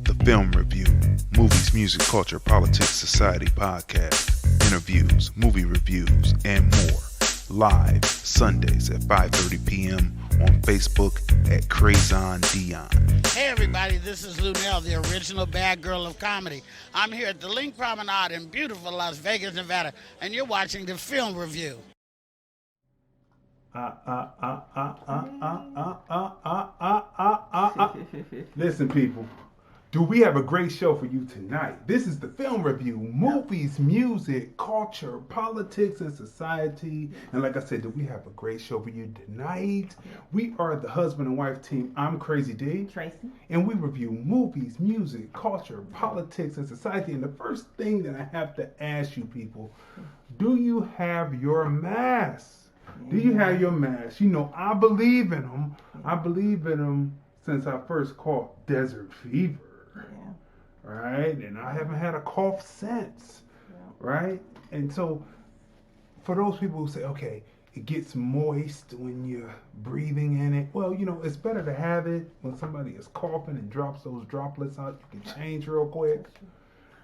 The Film Review, movies, music, culture, politics, society podcast, interviews, movie reviews, and more. Live Sundays at 5:30 p.m. on Facebook at Crazy Dee. Hey everybody, this is Lunell, the original bad girl of comedy. I'm here at the Link Promenade in beautiful Las Vegas, Nevada, and you're watching the Film Review. Listen, people, do we have a great show for you tonight? This is the Film Review, movies, music, culture, politics, and society. And like I said, do we have a great show for you tonight? We are the husband and wife team. I'm Crazy Dee. Tracey. And we review movies, music, culture, politics, and society. And the first thing that I have to ask you people, do you have your masks? Do you have your mask? You know, I believe in them. I believe in them since I first caught desert fever. Yeah. Right? And I haven't had a cough since. Yeah. Right? And so, for those people who say, okay, it gets moist when you're breathing in it. Well, you know, it's better to have it when somebody is coughing and drops those droplets out. You can change real quick.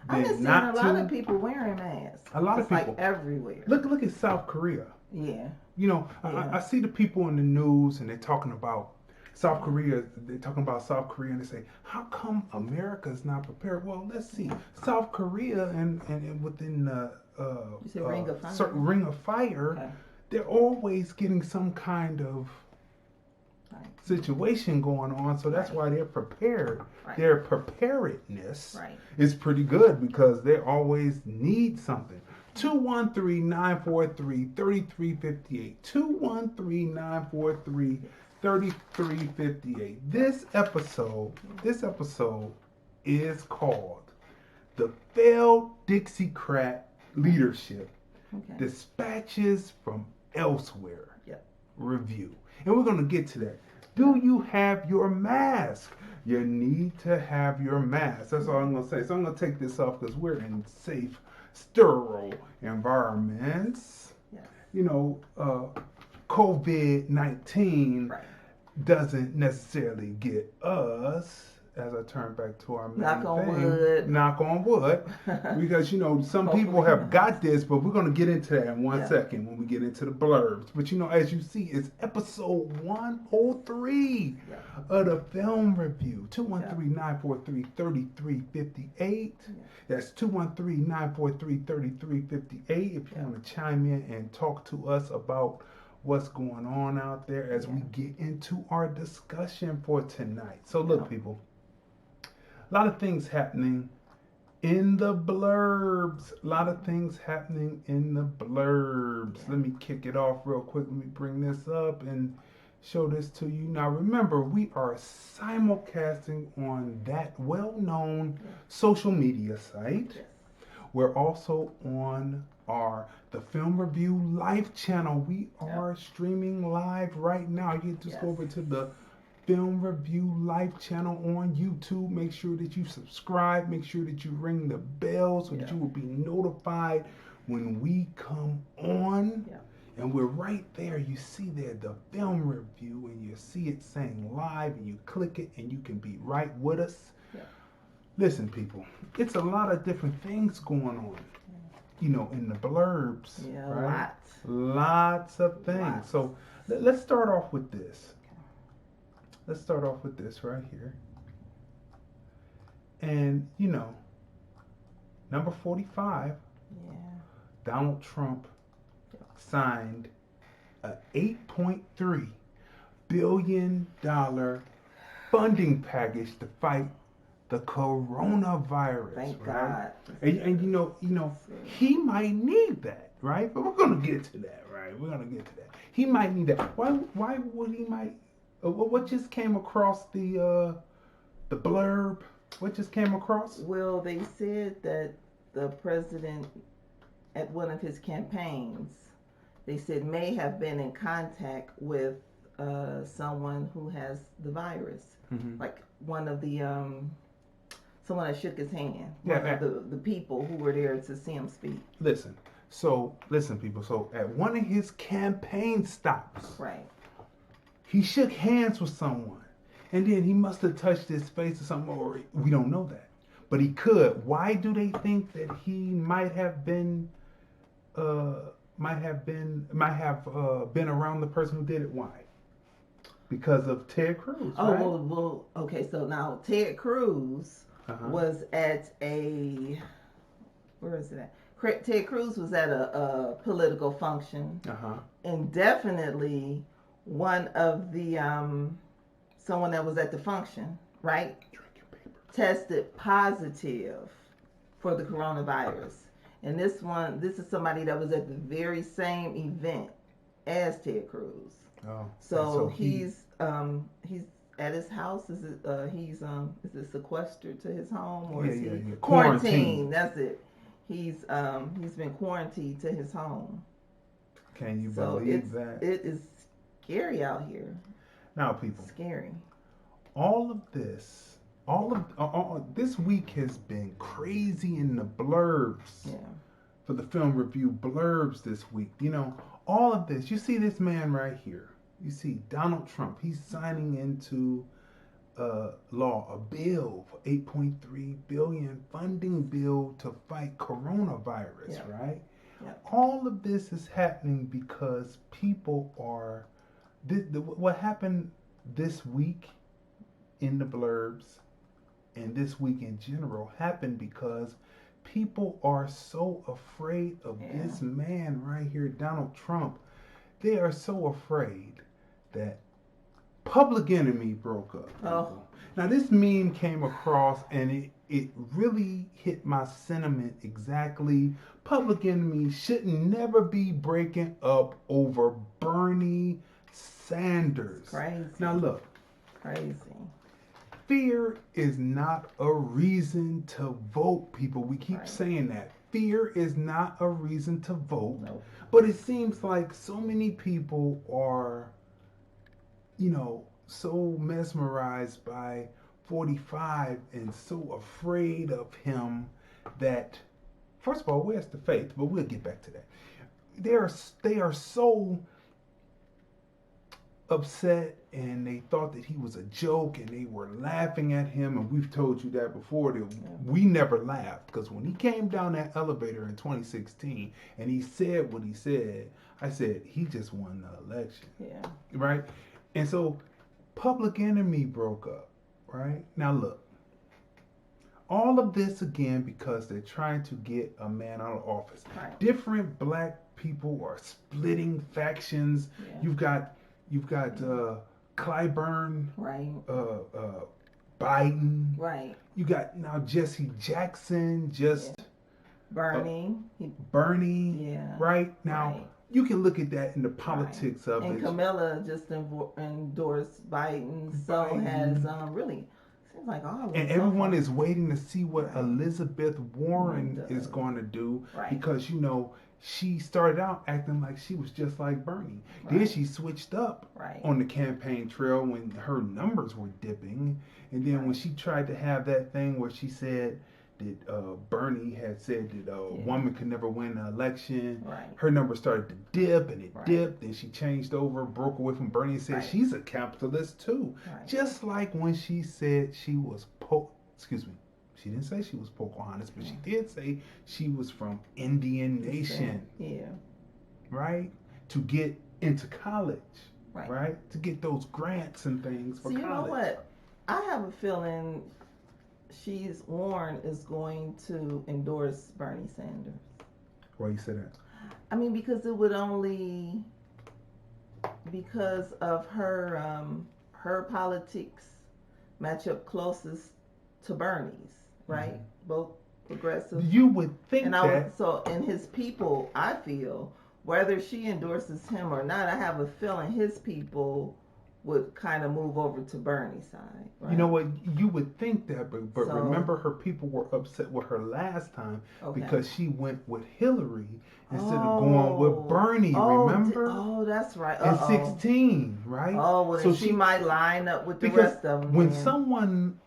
I've been seeing a lot of people wearing masks. A lot of people. Like everywhere. Look at South Korea. Yeah. You know, Yeah. I see the people in the news and they're talking about South Korea. They're talking about South Korea and they say, how come America's not prepared? Well, let's see. South Korea and within the Ring of Fire. certain Ring of Fire, Okay. they're always getting some kind of Right. situation going on. So that's why they're prepared. Right. Their preparedness Right. is pretty good because they always need something. 213-943-3358. 213-943-3358. This episode is called The Failed Dixiecrat Leadership Okay. Dispatches from Elsewhere Yep. Review. And we're going to get to that. Do you have your mask? You need to have your mask. That's all I'm going to say. So I'm going to take this off because we're in safe, sterile environments. Yeah. You know, COVID-19 Right. doesn't necessarily get us. As I turn back to our main Knock on thing, wood. knock on wood, because you know some people Hopefully have not. got this, but we're going to get into that in one Yeah. second when we get into the blurbs. But you know, as you see, it's episode 103 Yeah. of the Film Review. 213-943-3358. Yeah. That's 213-943-3358. If you Yeah. want to chime in and talk to us about what's going on out there as we get into our discussion for tonight. So look, Yeah. people. A lot of things happening in the blurbs. A lot of things happening in the blurbs. Let me kick it off real quick. Let me bring this up and show this to you. Now remember, we are simulcasting on that well-known social media site. Yes. We're also on the Film Review live channel. We are streaming live right now. You can just go over to the Film Review live channel on YouTube. Make sure that you subscribe. Make sure that you ring the bell so that you will be notified when we come on. Yeah. And we're right there. You see there the Film Review, and you see it saying live, and you click it, and you can be right with us. Yeah. Listen, people, it's a lot of different things going on, you know, in the blurbs. Yeah, right? lots. Lots of things. Lots. So let's start off with this. Let's start off with this right here. And, you know, number 45, Yeah. Donald Trump signed a $8.3 billion funding package to fight the coronavirus. Thank right? God. And you know, he might need that, right? But we're gonna get to that, right? We're gonna get to that. He might need that. Why would he might? What just came across the blurb? What just came across? Well, they said that the president, at one of his campaigns, they said may have been in contact with someone who has the virus, like one of the someone that shook his hand, one of the people who were there to see him speak. Listen, people. So at one of his campaign stops, Right. he shook hands with someone, And then he must have touched his face or something, or we don't know that. But he could. Why do they think that he might have been been around the person who did it? Why? Because of Ted Cruz, Oh, right? well, okay. So now Ted Cruz was at where is it at? Ted Cruz was at a political function, and definitely one of the someone that was at the function, right, tested positive for the coronavirus. And this is somebody that was at the very same event as Ted Cruz. Oh, so he's at his house. Is it sequestered to his home, or is he quarantined? That's it. He's been quarantined to his home. Can you believe that? It is scary out here. Now, people, scary. All of this, this week has been crazy in the blurbs. Yeah. For the film review blurbs this week, all of this. You see this man right here. You see Donald Trump. He's signing into law a bill for $8.3 billion funding bill to fight coronavirus. Right. Yeah. All of this is happening because people are. What happened this week in the blurbs and this week in general happened because people are so afraid of this man right here, Donald Trump. They are so afraid that Public Enemy broke up. Oh. Now, this meme came across and it really hit my sentiment exactly. Public Enemy shouldn't never be breaking up over Bernie Sanders. Crazy. Now, look. Crazy. Fear is not a reason to vote, people. We keep saying that. Fear is not a reason to vote. Nope. But it seems like so many people are, so mesmerized by 45 and so afraid of him that, first of all, where's the faith? But we'll get back to that. They are so upset, and they thought that he was a joke, and they were laughing at him. And we've told you that before, that we never laughed, because when he came down that elevator in 2016 and he said what he said, I said he just won the election. Yeah. Right. And so Public Enemy broke up. Right. Now look, all of this again because they're trying to get a man out of office. Right. Different black people are splitting factions. Yeah. You've got Clyburn, right? Biden, right? You got now Jesse Jackson, Bernie, yeah, right now. Right. You can look at that in the politics of it. And Camilla just endorsed Biden, so has really seems like all. And everyone is waiting to see what Elizabeth Warren is going to do, because she started out acting like she was just like Bernie. Right. Then she switched up on the campaign trail when her numbers were dipping. And then when she tried to have that thing where she said that Bernie had said that a woman could never win an election, her numbers started to dip, and it dipped. Then she changed over, broke away from Bernie, and said she's a capitalist too. Right. Just like when she said she was she didn't say she was Pocahontas, but she did say she was from Indian Nation. Yeah. Right? To get into college. Right? To get those grants and things for college. You know what? I have a feeling Warren is going to endorse Bernie Sanders. Why you say that? I mean, because it would only because of her politics match up closest to Bernie's. Right, both progressive. You would think and his people, I feel, whether she endorses him or not, I have a feeling his people would kind of move over to Bernie's side. Right? You know what? You would think that, but remember, her people were upset with her last time because she went with Hillary instead of going with Bernie. Remember? That's right. In 16, right? Oh, well, so she might line up with the rest of them. When someone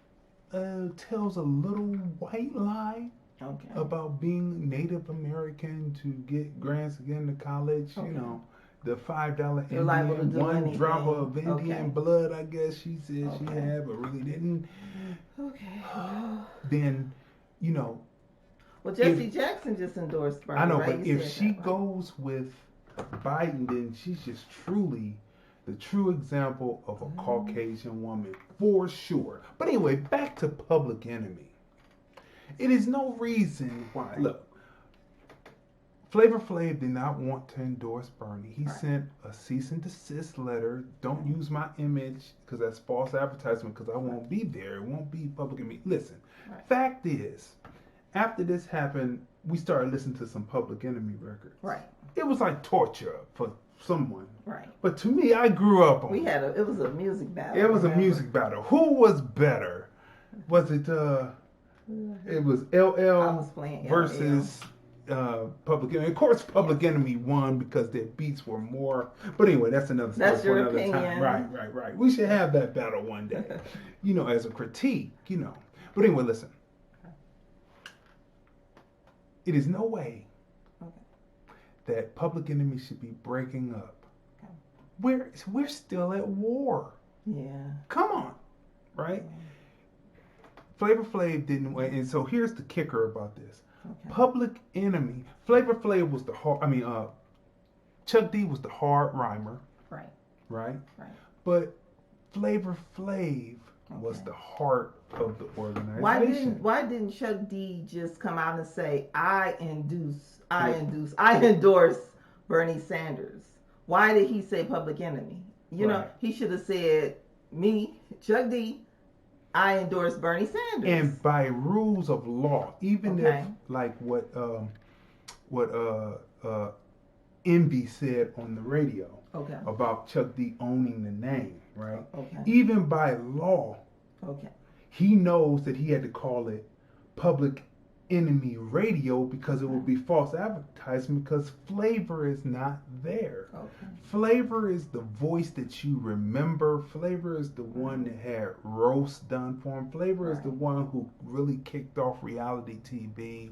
tells a little white lie about being Native American to get grants to get into college, the $5 You're liable to Indian, do one anything. drop of Indian Okay. blood, I guess she said she Okay. had, but really didn't. Okay. Well, Then, you know, Jesse Jackson just endorsed Bernie. I know, right? but You if said she that, right? goes with Biden, then she's just truly the true example of a Caucasian woman, for sure. But anyway, back to Public Enemy. It is no reason why. Look, Flavor Flav did not want to endorse Bernie. He sent a cease and desist letter. Don't use my image because that's false advertisement because I won't be there. It won't be Public Enemy. Listen, fact is, after this happened, we started listening to some Public Enemy records. Right. It was like torture for someone. Right. But to me, I grew up on it. It was a music battle. It was a music battle. Who was better? Was it it was LL versus Public Enemy. Of course, Public Enemy won because their beats were more. But anyway, that's another story That's for your another opinion. time. Right. We should have that battle one day. As a critique, But anyway, listen. It is no way that Public Enemy should be breaking up. We're still at war. Yeah. Come on, right? Flavor Flav didn't win, and so here's the kicker about this. Public Enemy. Flavor Flav was the hard. Chuck D was the hard rhymer. Right. But Flavor Flav was the heart of the organization. Why didn't Chuck D just come out and say I endorse Bernie Sanders? Why did he say Public Enemy? He should have said me, Chuck D, I endorse Bernie Sanders. And by rules of law, even if like what Envy said on the radio about Chuck D owning the name, right? Even by law, he knows that he had to call it Public Enemy Radio because it would be false advertisement because Flavor is not there. Flavor is the voice that you remember. Flavor is the one that had roast done for him. Flavor is the one who really kicked off reality TV.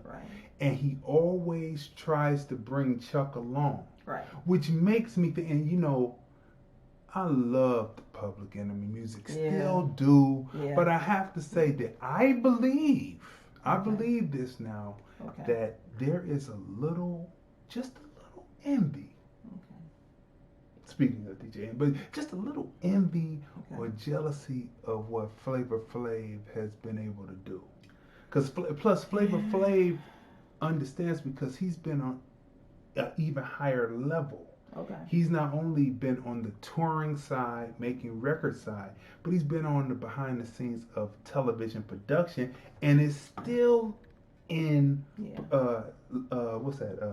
And he always tries to bring Chuck along. Which makes me think, and I love the Public Enemy music, still do. But I have to say that I believe this now, that there is just a little envy. Speaking of DJing, but just a little envy or jealousy of what Flavor Flav has been able to do. Because plus Flavor Flav understands because he's been on an even higher level. He's not only been on the touring side, making record side, but he's been on the behind the scenes of television production and is still in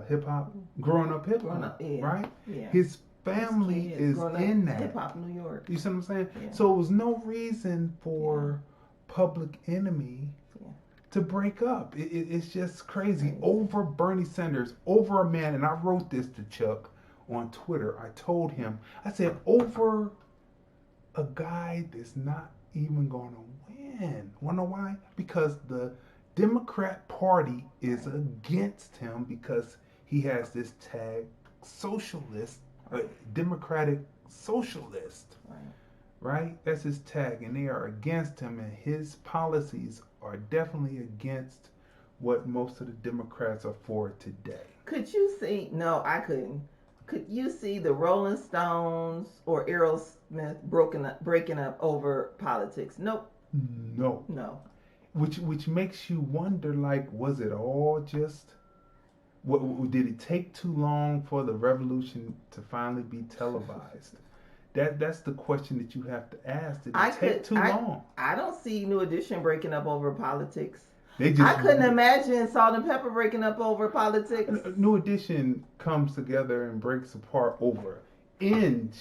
hip hop, growing up hip hop, right? His family is in that. Hip hop New York. You see what I'm saying? So it was no reason for Public Enemy to break up. It's just crazy. Over Bernie Sanders, over a man, and I wrote this to Chuck on Twitter. I told him, I said, over a guy that's not even going to win. Want to know why? Because the Democrat Party is against him because he has this tag, socialist, Democratic socialist. Right? That's his tag, and they are against him, and his policies are definitely against what most of the Democrats are for today. Could you see? No, I couldn't. Could you see the Rolling Stones or Aerosmith breaking up over politics? Nope. No. Which makes you wonder, like, was it all just? What did it take too long for the revolution to finally be televised? That's the question that you have to ask. Did it take too long? I don't see New Edition breaking up over politics. I couldn't imagine Salt and Pepper breaking up over politics. New Edition comes together and breaks apart over Binge.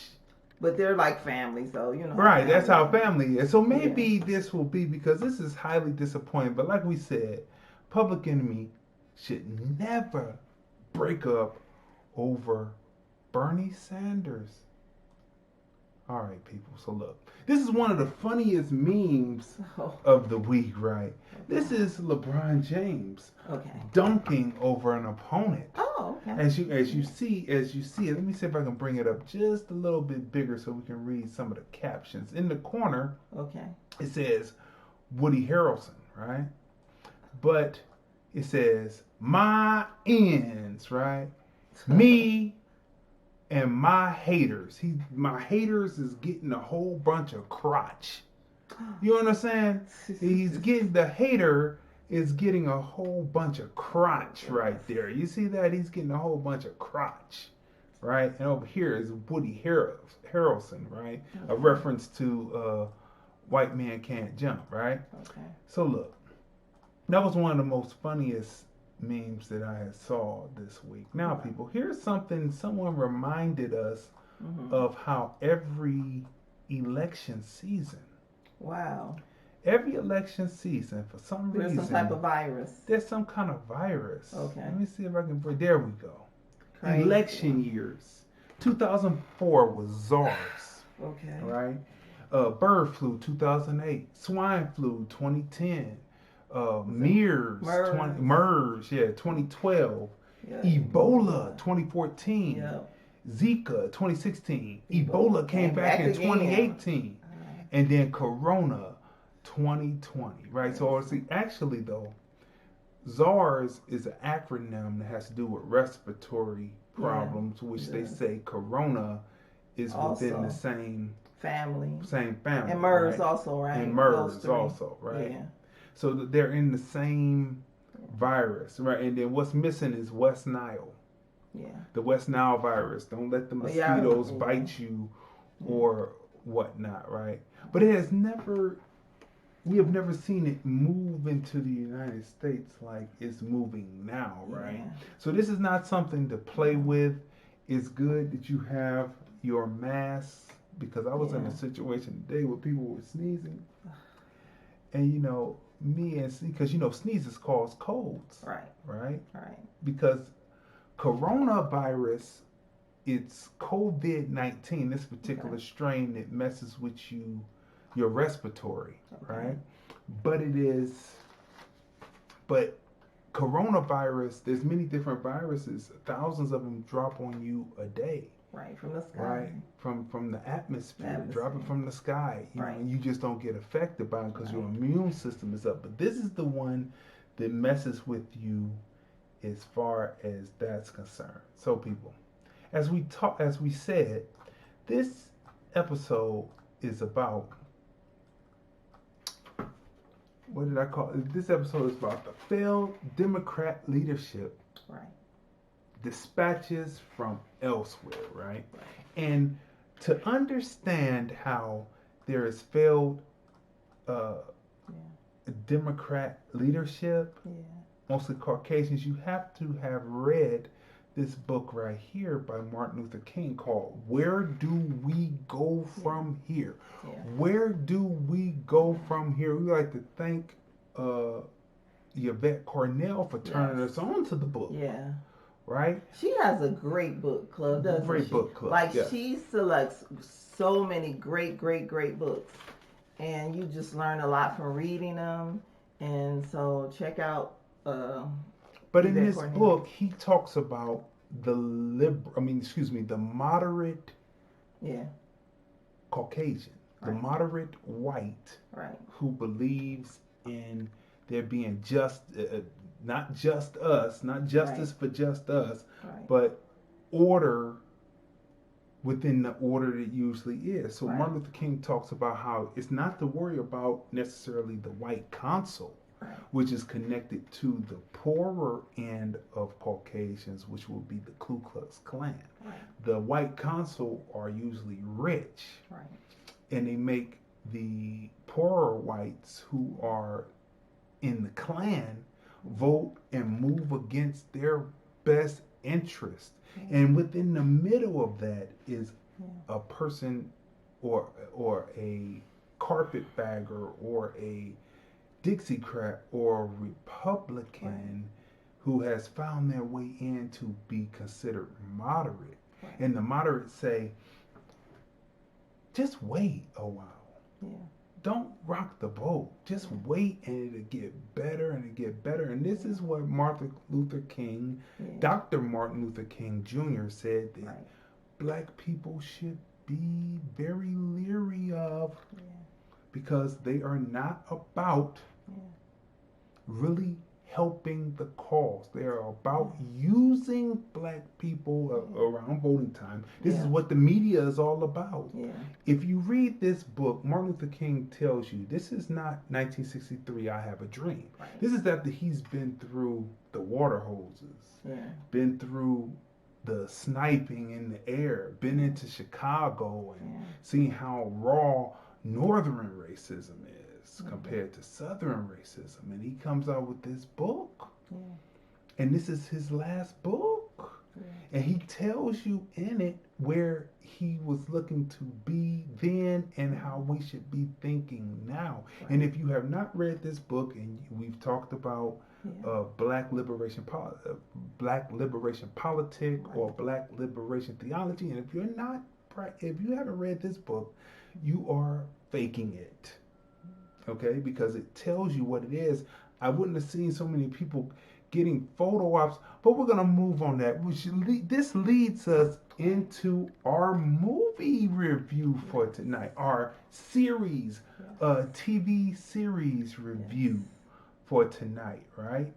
But they're like family, so Right, that's how family is. So maybe this will be, because this is highly disappointing. But like we said, Public Enemy should never break up over Bernie Sanders. All right, people. So look, this is one of the funniest memes of the week, right? This is LeBron James dunking over an opponent. Oh, okay. As you see it. Let me see if I can bring it up just a little bit bigger so we can read some of the captions. In the corner, it says Woody Harrelson, right? But it says my ends, right? Me and my haters. My haters is getting a whole bunch of crotch. You understand? The hater is getting a whole bunch of crotch right there. You see that? He's getting a whole bunch of crotch, right? And over here is Woody Harrelson, right? A reference to White Man Can't Jump, right? Okay. So look, that was one of the most funniest memes that I saw this week. Now, people, here's something someone reminded us of how every election season. Wow. Every election season, for some reason, there's some type of virus. There's some kind of virus. Okay. Let me see if I can. There we go. Crazy. Election years. 2004 was SARS. Okay. Right. Bird flu 2008. Swine flu 2010. MERS 2012. Ebola 2014. Zika 2016. Ebola came back in 2018. And then Corona 2020, right? So actually though, SARS is an acronym that has to do with respiratory problems, which they say Corona is also within the same family. And MERS also, right? And MERS also, right? Yeah. So they're in the same virus, right? And then what's missing is West Nile. Yeah. The West Nile virus. Don't let the mosquitoes bite you or whatnot, right? But we have never seen it move into the United States like it's moving now, right? Yeah. So this is not something to play with. It's good that you have your mask, because I was in a situation today where people were sneezing. And because sneezes cause colds. Right? Because coronavirus, it's COVID-19, this particular strain that messes with your respiratory, right? But coronavirus, there's many different viruses. Thousands of them drop on you a day. Right, from the sky. Right, from the atmosphere, dropping from the sky. And you just don't get affected by it because your immune system is up. But this is the one that messes with you as far as that's concerned. So people, as we said, this episode is about, what did I call it? This episode is about the failed Democrat leadership. Dispatches from elsewhere, right? And to understand how there is failed Democrat leadership, mostly Caucasians, you have to have read this book right here by Martin Luther King called Where Do We Go From Here? Where do we go from here? We like to thank Yvette Cornell for turning us on to the book. Right? She has a great book club, doesn't she? Great book club. Like, she selects so many great books. And you just learn a lot from reading them. And so check out But in this book, he talks about the moderate Caucasian, the moderate white who believes in there being not just us, not justice for just us, but order within the order that it usually is. So Martin Luther King talks about how it's not to worry about necessarily the white consul, which is connected to the poorer end of Caucasians, which will be the Ku Klux Klan. The white consul are usually rich, and they make the poorer whites who are in the Klan vote and move against their best interest. And within the middle of that is a person or a carpetbagger or a Dixiecrat or Republican who has found their way in to be considered moderate. And the moderates say, just wait a while. Yeah. Don't rock the boat. Just wait, and it'll get better and it'll get better. And this is what Martin Luther King, Dr. Martin Luther King Jr. said that black people should be very leery of, because they are not about really helping the cause. They are about using black people around voting time. This is what the media is all about. If you read this book, Martin Luther King tells you this is not 1963, I Have a Dream. This is after he's been through the water hoses, been through the sniping in the air, been into Chicago and seen how raw northern racism is compared to southern racism. And he comes out with this book. And this is his last book. And he tells you in it where he was looking to be then and how we should be thinking now. And if you have not read this book, and we've talked about black liberation politic or black liberation theology, and if you haven't read this book, you are faking it. Okay, because it tells you what it is. I wouldn't have seen so many people getting photo ops, but we're gonna move on that. This leads us into our movie review for tonight, our series, TV series review for tonight, right?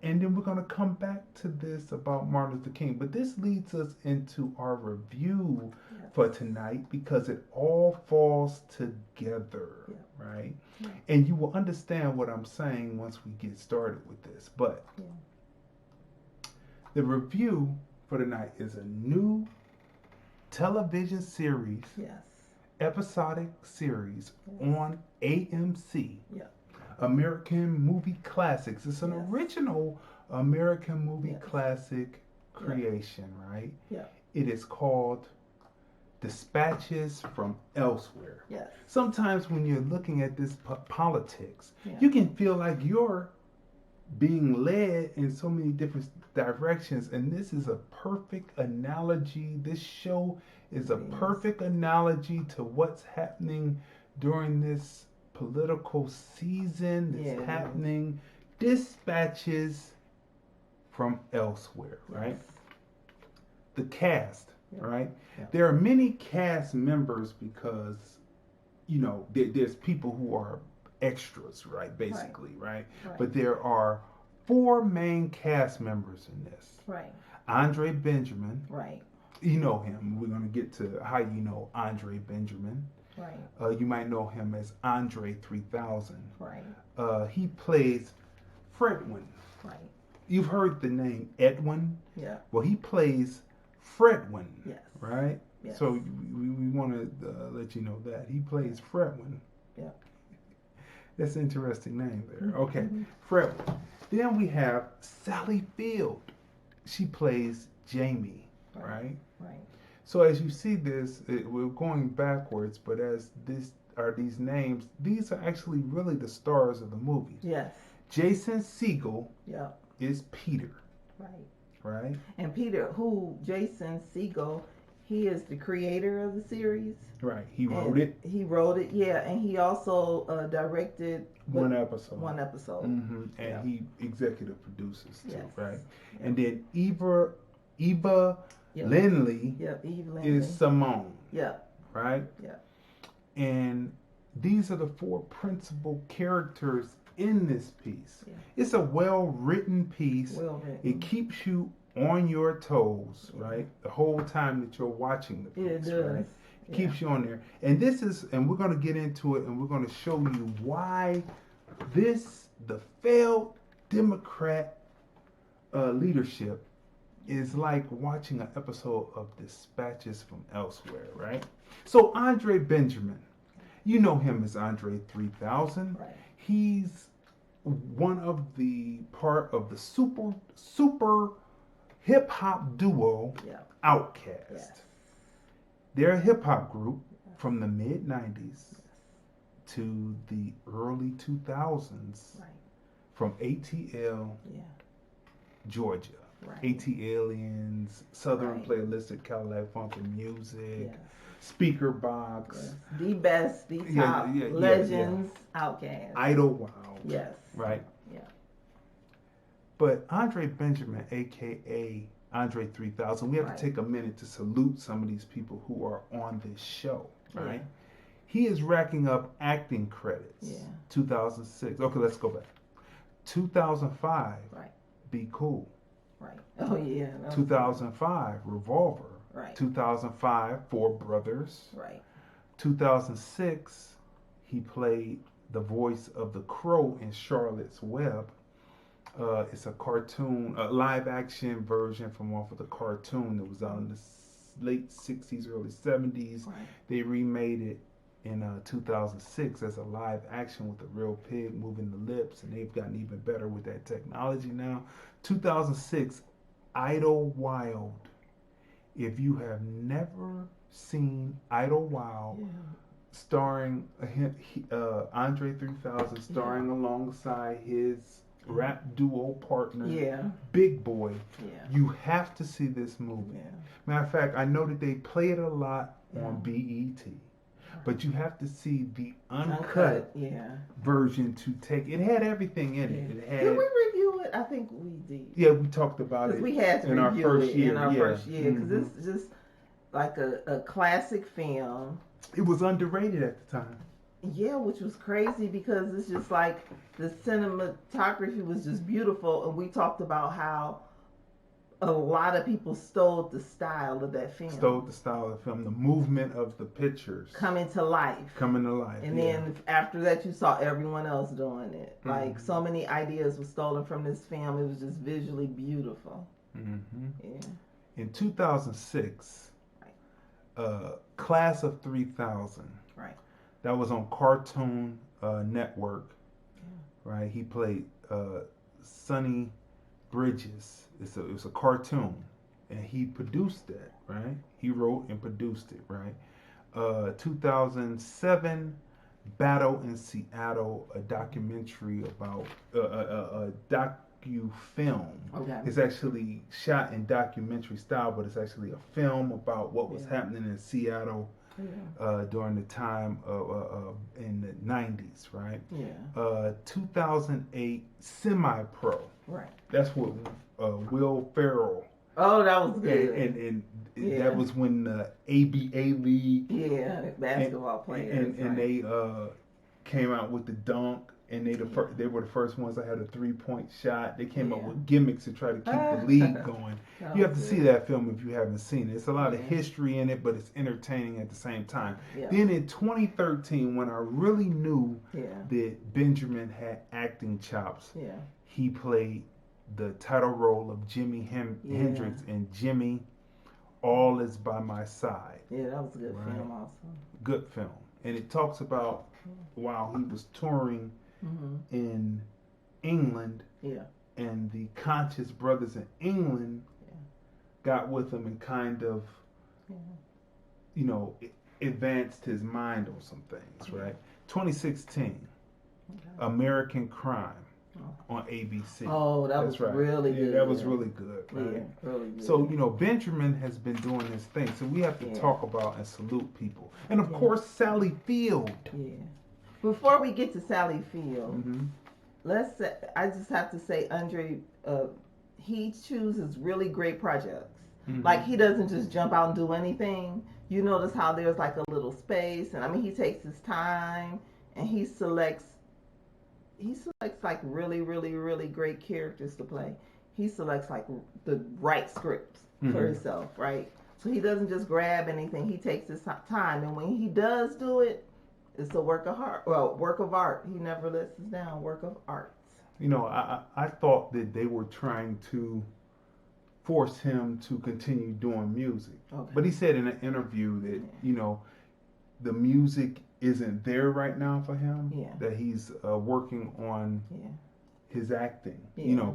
And then we're gonna come back to this about Martin Luther King, but this leads us into our review for tonight because it all falls together, right? And you will understand what I'm saying once we get started with this. But the review for tonight is a new television series, episodic series on AMC, American Movie Classics. It's an original American Movie Classic creation, right? It is called Dispatches from Elsewhere. Sometimes when you're looking at this politics, you can feel like you're being led in so many different directions, and this is a perfect analogy. This show is a perfect analogy to what's happening during this political season that's happening. Dispatches from Elsewhere, right? The cast, right? There are many cast members because, you know, there's people who are extras, right? Basically, right? But there are 4 main cast members in this. Andre Benjamin. You know him. We're going to get to how you know Andre Benjamin. You might know him as Andre 3000. He plays Fredwin. You've heard the name Edwin. Well, he plays Fredwin. Right? So we want to let you know that. He plays Fredwin. That's an interesting name there. Okay, Fredwin. Then we have Sally Field. She plays Jamie. Right? So as you see this, we're going backwards, but as these names, these are actually really the stars of the movie. Jason Segel is Peter. Right? And Jason Segel, he is the creator of the series. He wrote it. And he also directed one episode. And he executive produces too, right? And then Eva Lindley is Simone. Right? And these are the 4 principal characters in this piece. It's a well-written piece. It keeps you on your toes, right? The whole time that you're watching the piece, right? It keeps you on there. And we're going to get into it, and we're going to show you why the failed Democrat leadership is like watching an episode of Dispatches from Elsewhere, right? So Andre Benjamin, you know him as Andre 3000. He's part of the super hip hop duo Outkast. They're a hip hop group from the mid 90s to the early 2000s from ATL, Georgia. AT Aliens, Southern Playalistic Cadillac Funky Music, Speaker Box. The best, the top, legends, Outkast. Idlewild. Yes. Right? Yeah. But Andre Benjamin, a.k.a. Andre 3000, we have to take a minute to salute some of these people who are on this show, right? Yeah. He is racking up acting credits. Yeah. 2006. Okay, let's go back. 2005. Right. Be Cool. Right. Oh, yeah. 2005, Revolver. Right. 2005, Four Brothers. Right. 2006, he played the voice of the Crow in Charlotte's Web. It's a cartoon, a live action version from off of the cartoon that was out in the late 60s, early 70s. Right. They remade it in 2006 as a live action with a real pig moving the lips, and they've gotten even better with that technology now. 2006, Idlewild. If you have never seen Idlewild, starring Andre 3000, starring alongside his rap duo partner, Big Boy, you have to see this movie. Matter of fact, I know that they play it a lot on BET. But you have to see the uncut version to take. It had everything in it. It had, did we review it? I think we did. Yeah, we talked about it. We had to in review our first it year. in our first year because it's just like a classic film. It was underrated at the time. Yeah, which was crazy because it's just like the cinematography was just beautiful, and we talked about how a lot of people stole the style of that film. The movement of the pictures. Coming to life. And then after that, you saw everyone else doing it. Like, so many ideas were stolen from this film. It was just visually beautiful. Yeah. In 2006, Class of 3000. Right. That was on Cartoon Network. Right. He played Sonny Bridges. It was a cartoon, and he produced that, right? He wrote and produced it, right? 2007, Battle in Seattle, a documentary about a docu-film. Okay. It's actually shot in documentary style, but it's actually a film about what was happening in Seattle during the time in the 90s, right? Yeah. 2008, Semi-Pro. Right. That's what Will Ferrell. Oh, that was good. And that was when the ABA League. Yeah, basketball players. And they came out with the dunk, and they were the first ones that had a 3-point shot. They came up with gimmicks to try to keep the league going. You have to see that film if you haven't seen it. It's a lot of history in it, but it's entertaining at the same time. Yeah. Then in 2013, when I really knew that Benjamin had acting chops, he played the title role of Jimi Hendrix in Jimmy, All Is By My Side. Yeah, that was a good film also. Good film. And it talks about while he was touring in England, and the Conscious Brothers in England got with him and kind of, advanced his mind on some things, right? 2016, American Crime on ABC. Oh, that was really good. That was really good. Right? Yeah, really good. So, Benjamin has been doing his thing. So we have to talk about and salute people. And of course, Sally Field. Yeah. Before we get to Sally Field, I just have to say, Andre, he chooses really great projects. Like, he doesn't just jump out and do anything. You notice how there's like a little space, and he takes his time, and he selects like really, really, really great characters to play. He selects like the right scripts for himself, right? So he doesn't just grab anything. He takes his time, and when he does do it, it's a work of art. Well, work of art. He never lets us down. Work of art. I thought that they were trying to force him to continue doing music, but he said in an interview that the music isn't there right now for him. Yeah. That he's working on his acting.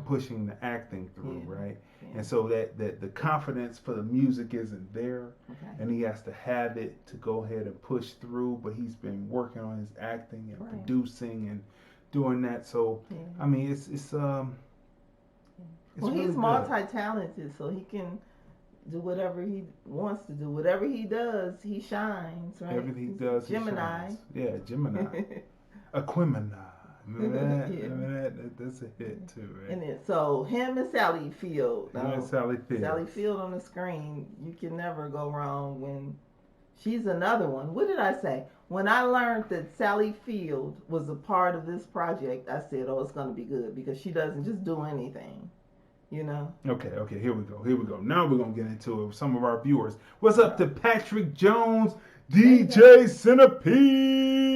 Pushing the acting through, right? Yeah. And so that the confidence for the music isn't there, and he has to have it to go ahead and push through. But he's been working on his acting and producing and doing that. So it's well, really he's multi-talented, so he can. do whatever he wants to do. Whatever he does, he shines, right? Everything he does, Gemini. he shines. Yeah, Gemini. Aquemini. Remember that? Yeah. Remember that? That's a hit too, right? And then, so him and Sally Field. Him and Sally Field. Sally Field on the screen. You can never go wrong when she's another one. What did I say? When I learned that Sally Field was a part of this project, I said, "Oh, it's going to be good," because she doesn't just do anything, you know. Okay, here we go. Now we're gonna get into it with some of our viewers. What's up to Patrick Jones, DJ Centipede?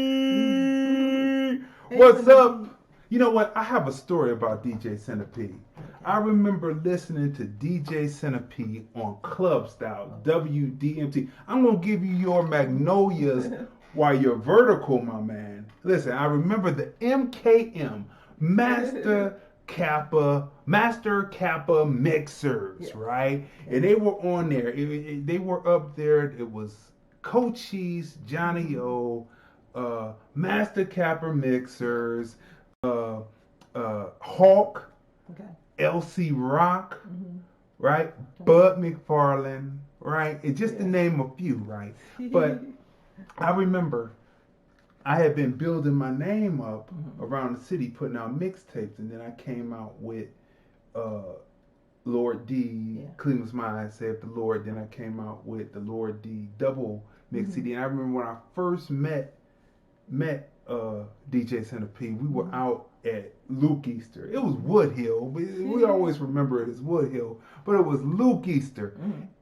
What's up? You know what? I have a story about DJ Centipede. I remember listening to DJ Centipede on Club Style, WDMT. I'm gonna give you your magnolias while you're vertical, my man. Listen, I remember the MKM, Master Kappa mixers, yes. Right? And they were on there. They were up there. It was Cochise, Johnny O, Master Kappa mixers, Hawk, okay. LC Rock, right? Okay. Bud McFarlane, right? And just to name a few, right? But I remember I had been building my name up around the city, putting out mixtapes, and then I came out with Lord D, Cleveland's Mind, Save the Lord. Then I came out with the Lord D double mix CD. And I remember when I first met DJ Centipede, we were out at Luke Easter. It was Wood Hill. We always remember it as Wood Hill, but it was Luke Easter.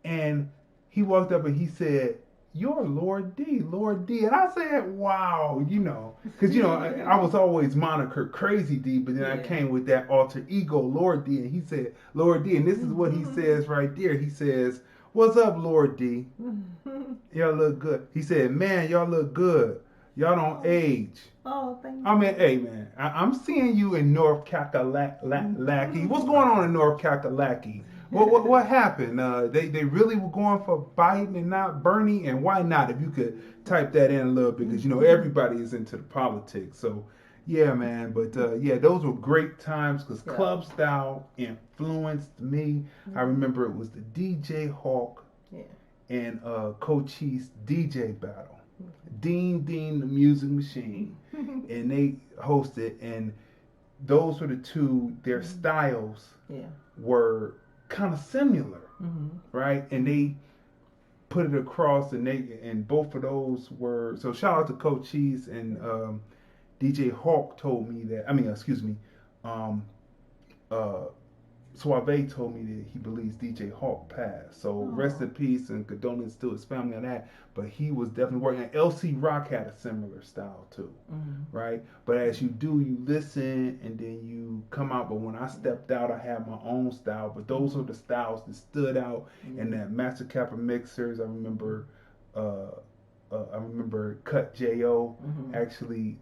And he walked up and he said, "You're Lord D. And I said, wow, you know, because, you know, I was always monikered Crazy Dee, but then I came with that alter ego, Lord D, and he said, Lord D, and this is what he says right there. He says, "What's up, Lord D? Y'all look good." He said, "Man, y'all look good. Y'all don't age." Oh, thank you. I mean, hey, man, I'm seeing you in North Kakalaki. What's going on in North Kakalaki? What happened? They really were going for Biden and not Bernie, and why not? If you could type that in a little bit, because, you know, everybody is into the politics. So, yeah, man. But, yeah, those were great times because Club Style influenced me. I remember it was the DJ Hawk and Cochise DJ battle. Dean the Music Machine. And they hosted, and those were the two, their styles were kind of similar, right? And they put it across, and both of those were, so shout out to Cochise, and DJ Hawk told me that, Suave told me that he believes DJ Hawk passed. So rest in peace and condolences to his family on that. But he was definitely working. And LC Rock had a similar style too, right? But as you do, you listen and then you come out. But when I stepped out, I had my own style. But those are the styles that stood out. And that Master Kappa mixers, I remember Cut J.O. actually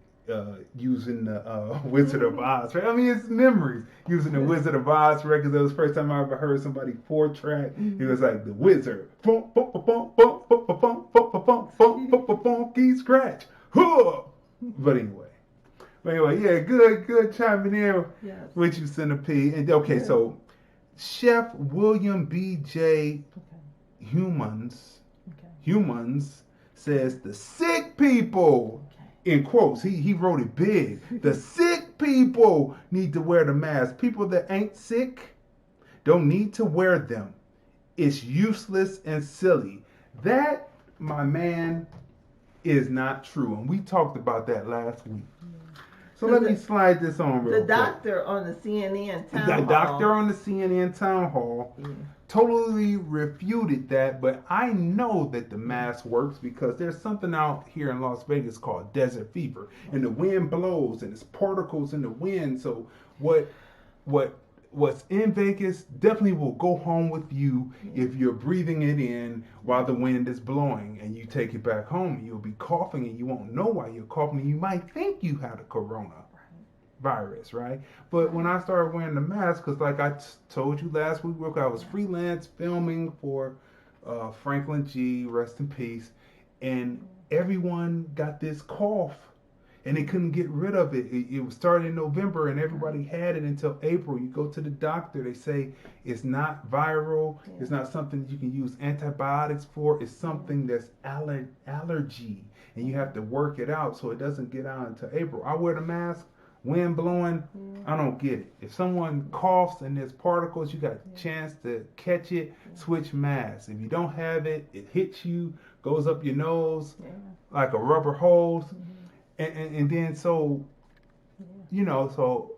using the Wizard of Oz, right? I mean, it's memories. Using the Wizard of Oz records. That was the first time I ever heard somebody 4-track. It was like the Wizard. Funky scratch. But anyway, yeah, good chiming in with you, Centipede. And okay, so Chef William B.J. Humans says the sick people. In quotes, he wrote it big. The sick people need to wear the mask. People that ain't sick don't need to wear them. It's useless and silly. That, my man, is not true. And we talked about that last week. So let me slide this on real quick. The doctor on the CNN town hall. The doctor on the CNN town hall totally refuted that, but I know that the mask works because there's something out here in Las Vegas called desert fever, and the wind blows and it's particles in the wind. So what's in Vegas definitely will go home with you if you're breathing it in while the wind is blowing, and you take it back home and you'll be coughing and you won't know why you're coughing, and you might think you had a corona virus, right? But when I started wearing the mask, because like I told you last week, I was freelance filming for Franklin G, rest in peace, and everyone got this cough. and they couldn't get rid of it. It was started in November, and everybody had it until April. You go to the doctor, they say it's not viral. Yeah. It's not something that you can use antibiotics for. It's something that's allergy, and you have to work it out so it doesn't get out until April. I wear the mask. Wind blowing, I don't get it. If someone coughs and there's particles, you got a chance to catch it, switch masks. If you don't have it, it hits you, goes up your nose like a rubber hose. And then so, so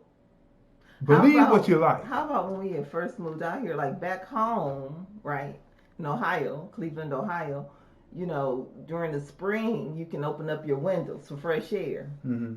believe what you like. How about when we had first moved out here, like back home, right, in Ohio, Cleveland, Ohio, during the spring, you can open up your windows for fresh air. Mm-hmm.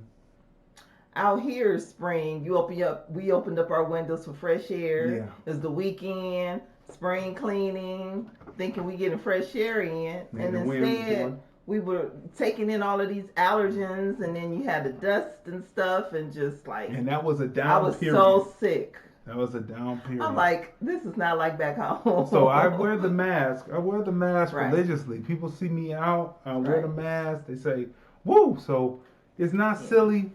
Out here, spring, we opened up our windows for fresh air. Yeah. It's the weekend, spring cleaning, thinking we getting fresh air in, and instead we were taking in all of these allergens, and then you had the dust and stuff, and just like. And that was a down period. I was so sick. That was a down period. I'm like, this is not like back home. So I wear the mask. Religiously. People see me out. I wear the mask. They say, "Woo!" So it's not silly.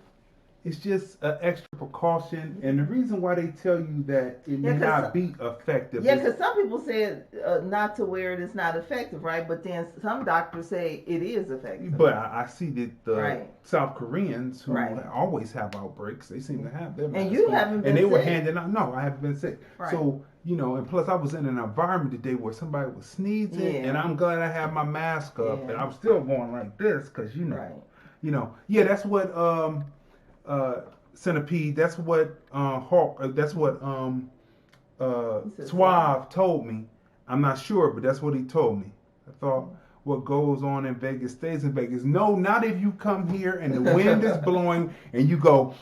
It's just an extra precaution, and the reason why they tell you that it may not be effective. Yeah, because some people say not to wear it is not effective, right? But then some doctors say it is effective. But I see that the South Koreans, who always have outbreaks, they seem to have them. And you haven't been sick. And they were handing out. No, I haven't been sick. Right. So, and plus I was in an environment today where somebody was sneezing, and I'm glad I have my mask up, and I'm still going like this because, that's what... Centipede. That's what Hawk. That's what Suave told me. I'm not sure, but that's what he told me. I thought what goes on in Vegas stays in Vegas. No, not if you come here and the wind is blowing and you go,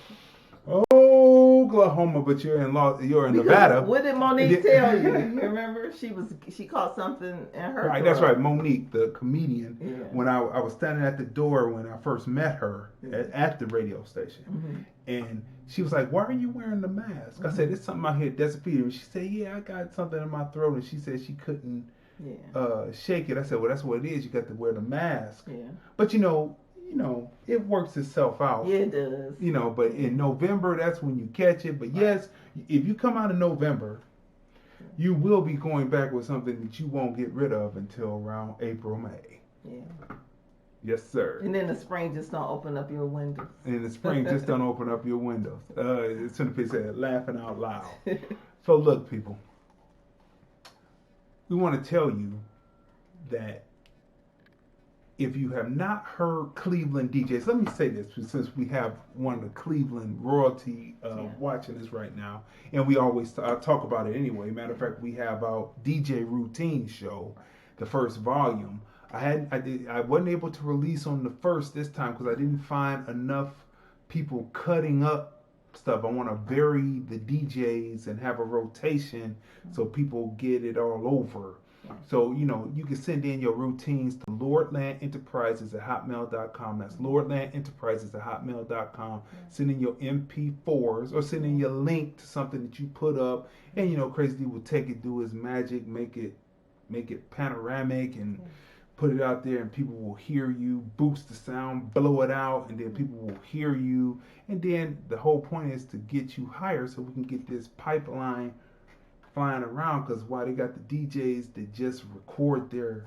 Oklahoma, but you're in Nevada. What did Monique tell you? You remember? She caught something in her. Right, that's right. Monique, the comedian. Yeah. When I was standing at the door when I first met her at the radio station, and she was like, "Why are you wearing the mask?" I said, "It's something out here that's feeding." She said, "Yeah, I got something in my throat," and she said she couldn't shake it. I said, "Well, that's what it is. You got to wear the mask." Yeah. But it works itself out. Yeah, it does. But in November, that's when you catch it. But yes, if you come out in November, you will be going back with something that you won't get rid of until around April, May. Yeah. Yes, sir. And then the spring just don't open up your windows. Centipede said, laughing out loud. So look, people, we want to tell you that if you have not heard Cleveland DJs, let me say this, since we have one of the Cleveland royalty watching this right now, and we always talk about it anyway. Matter of fact, we have our DJ routine show, the first volume. I wasn't able to release on the first this time because I didn't find enough people cutting up stuff. I want to vary the DJs and have a rotation so people get it all over. So, you can send in your routines to lordlandenterprises@hotmail.com. That's lordlandenterprises@hotmail.com. Send in your MP4s or send in your link to something that you put up. And, Crazy Dee will take it, do his magic, make it panoramic and put it out there, and people will hear you, boost the sound, blow it out, and then people will hear you. And then the whole point is to get you higher so we can get this pipeline flying around, because why they got the DJs that just record their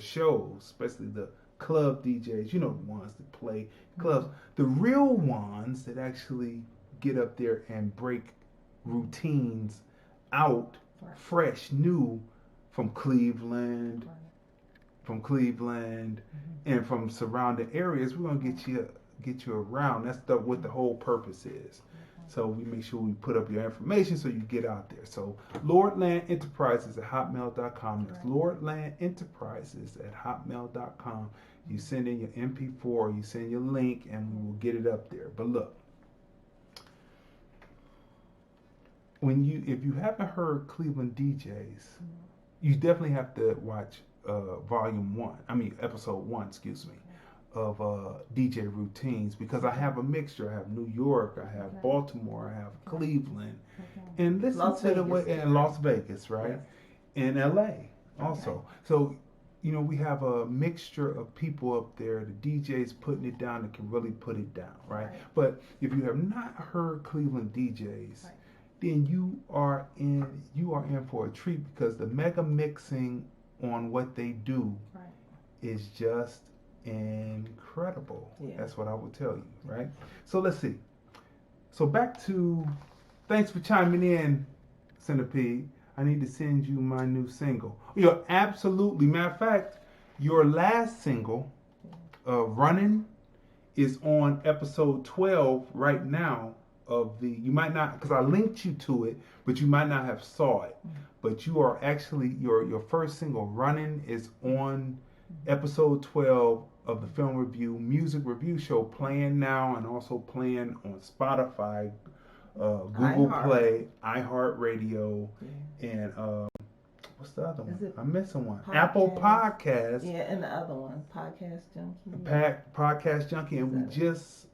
shows, especially the club DJs, the ones that play clubs, the real ones that actually get up there and break routines out fresh, new from Cleveland, and from surrounding areas. We're gonna get you around. That's what the whole purpose is. So we make sure we put up your information so you get out there. So lordlandenterprises@hotmail.com. That's lordlandenterprises@hotmail.com. You send in your MP4, you send your link, and we will get it up there. But look, if you haven't heard Cleveland DJs, you definitely have to watch episode 1, of DJ routines, because I have a mixture. I have New York, I have Baltimore, I have Cleveland, and listen to the way, and Las Vegas, right? And LA also. So, we have a mixture of people up there. The DJs putting it down that can really put it down, right? But if you have not heard Cleveland DJs, then you are in for a treat, because the mega mixing on what they do is just incredible. Yeah. That's what I would tell you, right? So let's see. So back to, thanks for chiming in, Centipede. I need to send you my new single. Absolutely. Matter of fact, your last single, Running, is on episode 12 right now of the, you might not, because I linked you to it, but you might not have saw it. But you are actually, your first single, Running, is on episode 12 of the Film Review Music Review Show, playing now and also playing on Spotify, Google Play, iHeartRadio, and what's the other one? I'm missing one. Apple Podcasts. Yeah, and the other one, Podcast Junkie. Podcast Junkie, and we just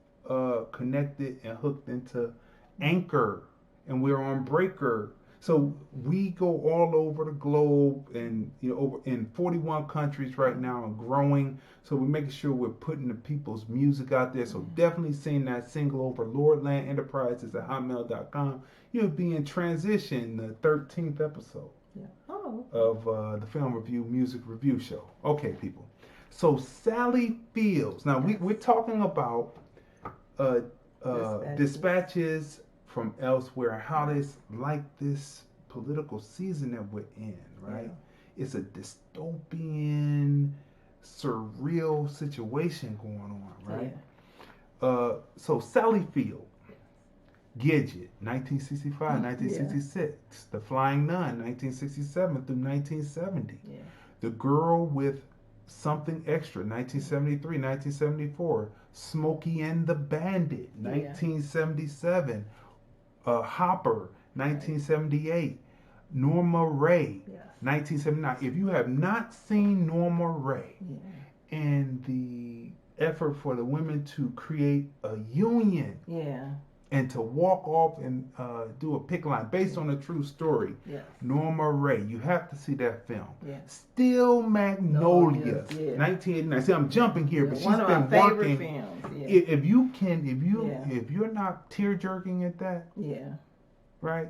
connected and hooked into Anchor, and we're on Breaker. So we go all over the globe, and over in 41 countries right now, and growing. So we're making sure we're putting the people's music out there. So definitely send that single over LordlandEnterprises@hotmail.com. You'll be in transition, the 13th episode of the Film Review Music Review Show. Okay, people. So Sally Fields. Now we're talking about dispatches from elsewhere, how this, like this political season that we're in, right? It's a dystopian, surreal situation going on, right? So Sally Field, Gidget, 1965, 1966, The Flying Nun, 1967 through 1970, The Girl with Something Extra, 1973, 1974, Smokey and the Bandit, 1977, Hopper, 1978, Norma Ray, 1979. If you have not seen Norma Ray and the effort for the women to create a union and to walk off and do a pick line based on a true story, Norma Ray, you have to see that film. Still Magnolias, 1989. See, I'm jumping here, but she's been working. Films. If you're not tear jerking at that, right?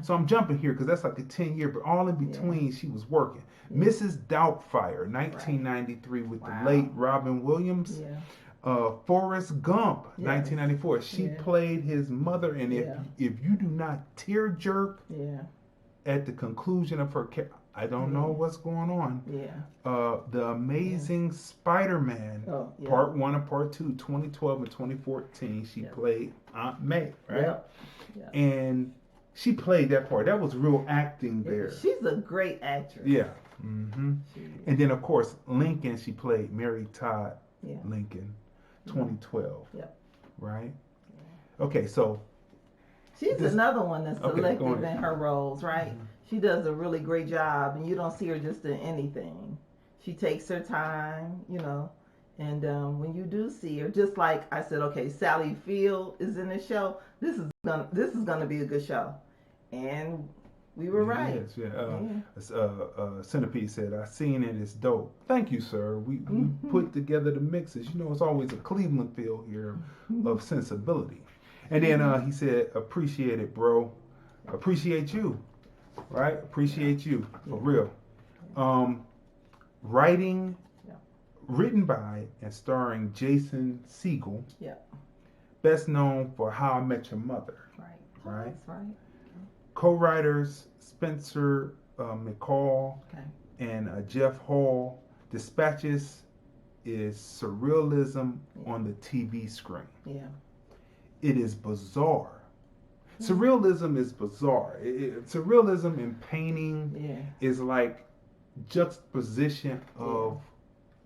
So I'm jumping here because that's like a 10-year, but all in between she was working. Mrs. Doubtfire, 1993, with the late Robin Williams. Forrest Gump, 1994. She played his mother, and if you do not tear jerk at the conclusion of her character, I don't know what's going on. The Amazing Spider-Man, Part 1 and Part 2, 2012 and 2014. She played Aunt May, right? And she played that part. That was real acting there. She's a great actress. And then, of course, Lincoln, she played Mary Todd Lincoln, 2012. Right? Okay, so she's another one that's selective in her roles, right? She does a really great job, and you don't see her just in anything. She takes her time, and when you do see her, just like I said, okay, Sally Field is in the show. This is gonna be a good show, and we were right. Centipede said, "I seen it. It's dope. Thank you, sir. We put together the mixes. It's always a Cleveland feel here of sensibility." And then he said, "Appreciate it, bro. Appreciate you, right? Appreciate you for real." Written by and starring Jason Segel. Best known for How I Met Your Mother. Right. That's right. Co-writers Spencer McCall and Jeff Hall. Dispatches is surrealism on the TV screen. It is bizarre. Surrealism is bizarre. Surrealism in painting is like juxtaposition of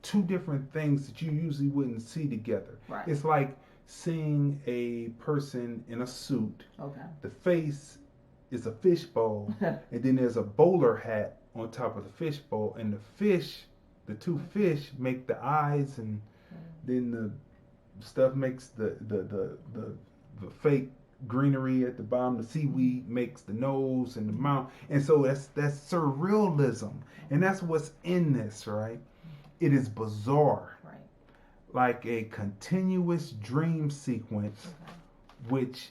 two different things that you usually wouldn't see together. It's like seeing a person in a suit. The face is a fishbowl, and then there's a bowler hat on top of the fishbowl, and the two fish make the eyes, and then the stuff makes the fake greenery at the bottom. The seaweed makes the nose and the mouth, and so that's surrealism, and that's what's in this, right? it is bizarre. Right. Like a continuous dream sequence, which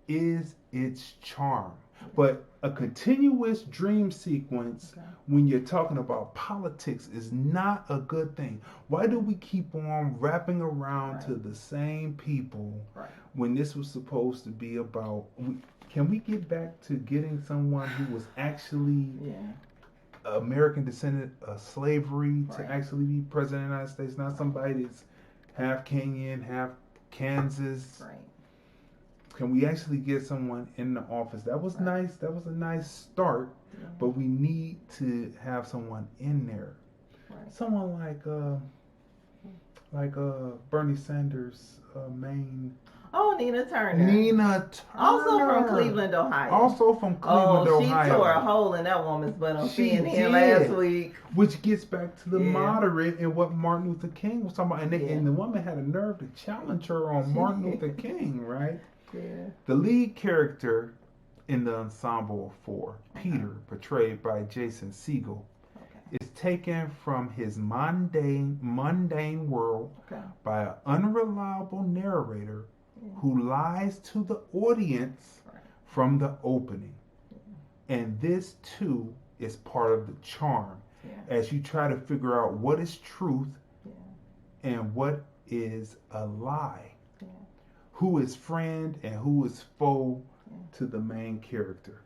is its charm. But a continuous dream sequence, when you're talking about politics, is not a good thing. Why do we keep on wrapping around to the same people when this was supposed to be about? Can we get back to getting someone who was actually American descendant of slavery to actually be president of the United States, not somebody that's half Kenyan, half Kansas? Right. Can we actually get someone in the office? That was nice. That was a nice start, but we need to have someone in there. Right. Someone like Bernie Sanders, Maine. Oh, Nina Turner. Nina Turner. Also from Cleveland, Ohio. Ohio. She tore a hole in that woman's butt on CNN last week. Which gets back to the moderate and what Martin Luther King was talking about. And the woman had a nerve to challenge her on Martin Luther King, right? Yeah. The lead character in the ensemble of four, Peter, portrayed by Jason Segel, is taken from his mundane world by an unreliable narrator who lies to the audience from the opening. And this too is part of the charm as you try to figure out what is truth and what is a lie. Who is friend and who is foe to the main character.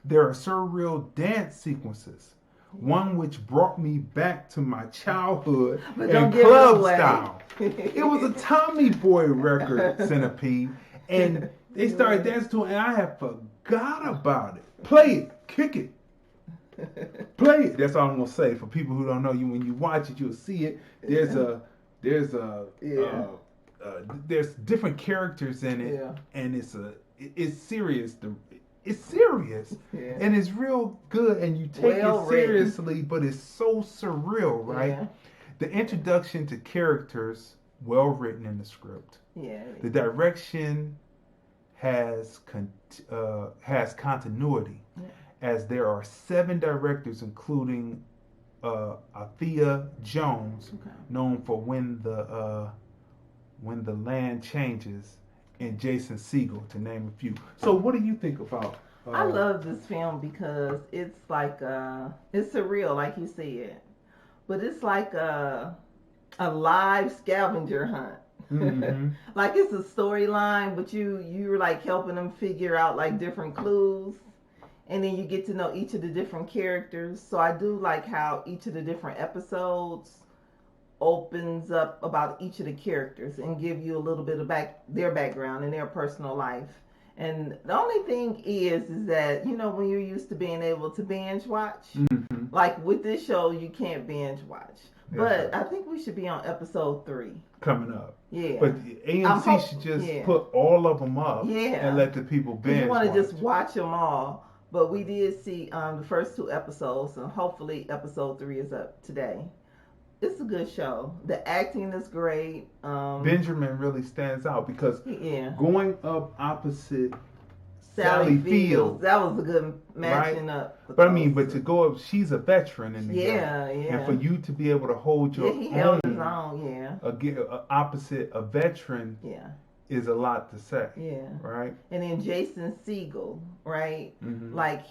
There are surreal dance sequences, one which brought me back to my childhood and club style. It was a Tommy Boy record, Centipede, and they started dancing to it, and I had forgot about it. Play it, kick it, play it. That's all I'm gonna say for people who don't know. You when you watch it, you'll see it. There's different characters in it, and it's serious. It's serious, and it's real good, and you take it seriously, but it's so surreal, right? Yeah. The introduction to characters, well written in the script. Yeah. The direction has continuity, as there are 7 directors, including Althea Jones, known for When the Land Changes, and Jason Segel, to name a few. So what do you think about? I love this film because it's like it's surreal, like you said, but it's like a live scavenger hunt. Mm-hmm. Like it's a storyline, but you're like helping them figure out like different clues, and then you get to know each of the different characters. So I do like how each of the different episodes opens up about each of the characters and give you a little bit of their background and their personal life. And the only thing is that, you know, when you're used to being able to binge watch, like with this show, you can't binge watch. But I think we should be on episode 3. Coming up. Yeah. But AMC should just put all of them up and let the people binge you want to just watch them all. But we did see the first 2 episodes, and hopefully episode 3 is up today. It's a good show. The acting is great. Benjamin really stands out because going up opposite Sally Fields, that was a good matching up. But I mean, but to go up, she's a veteran in the game. And for you to be able to hold your he held his own, opposite a veteran, is a lot to say. Right. And then Jason Segel, right? Mm-hmm. Like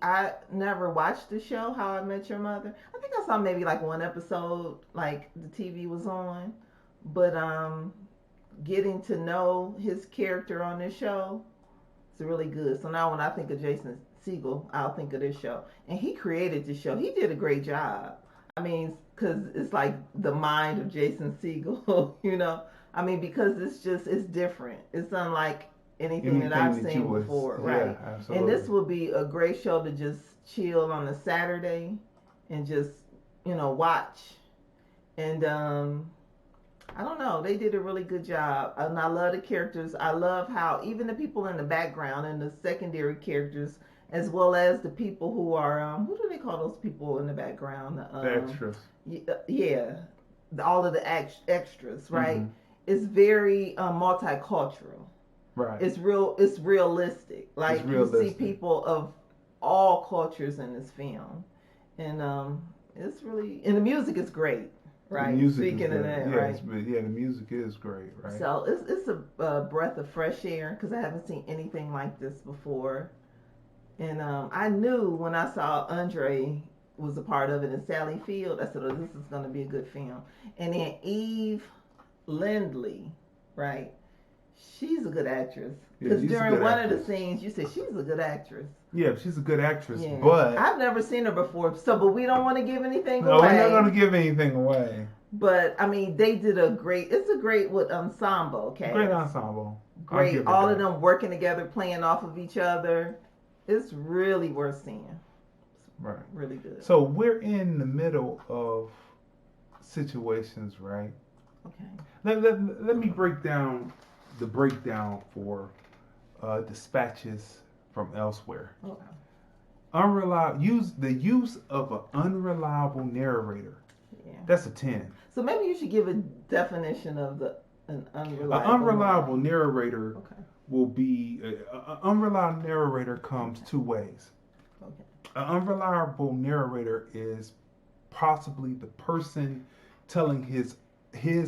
I never watched the show How I Met Your Mother. I think I saw maybe like one episode, like the TV was on, but getting to know his character on this show, it's really good. So now when I think of Jason Segel, I'll think of this show, and he created this show. He did a great job. I mean, because it's like the mind of Jason Segel, you know. I mean, because it's different. It's unlike anything that I've seen before, right? Absolutely. And this will be a great show to just chill on a Saturday and just, you know, watch. And I don't know, they did a really good job. And I love the characters. I love how even the people in the background and the secondary characters, as well as the people who are, what do they call those people in the background? The extras. Yeah, all of the extras, right? Mm-hmm. It's very multicultural. Right. It's realistic. Like you see people of all cultures in this film, and it's really, and the music is great, right? The music Speaking is of good. that, Yeah, right? yeah, the music is great, right? So it's a breath of fresh air because I haven't seen anything like this before. And I knew when I saw Andre was a part of it and Sally Field, I said, oh, this is going to be a good film. And then Eve Lindley, right? She's a good actress. Yeah, Because she's a during good one of actress. the scenes, you said she's a good actress. Yeah, she's a good actress, Yeah. but I've never seen her before, so but we don't want to give anything no, away. we're not going to give anything away. But I mean, they did it's a great ensemble, okay? Great ensemble. Great, all of them working together, playing off of each other. It's really worth seeing. Right. Really good. So we're in the middle of situations, right? Okay. Let me break down the breakdown for dispatches from elsewhere. Okay. The use of an unreliable narrator. Yeah. That's a 10. So maybe you should give a definition of an unreliable. An unreliable narrator Okay. will be an unreliable narrator comes two ways. Okay. An unreliable narrator is possibly the person telling his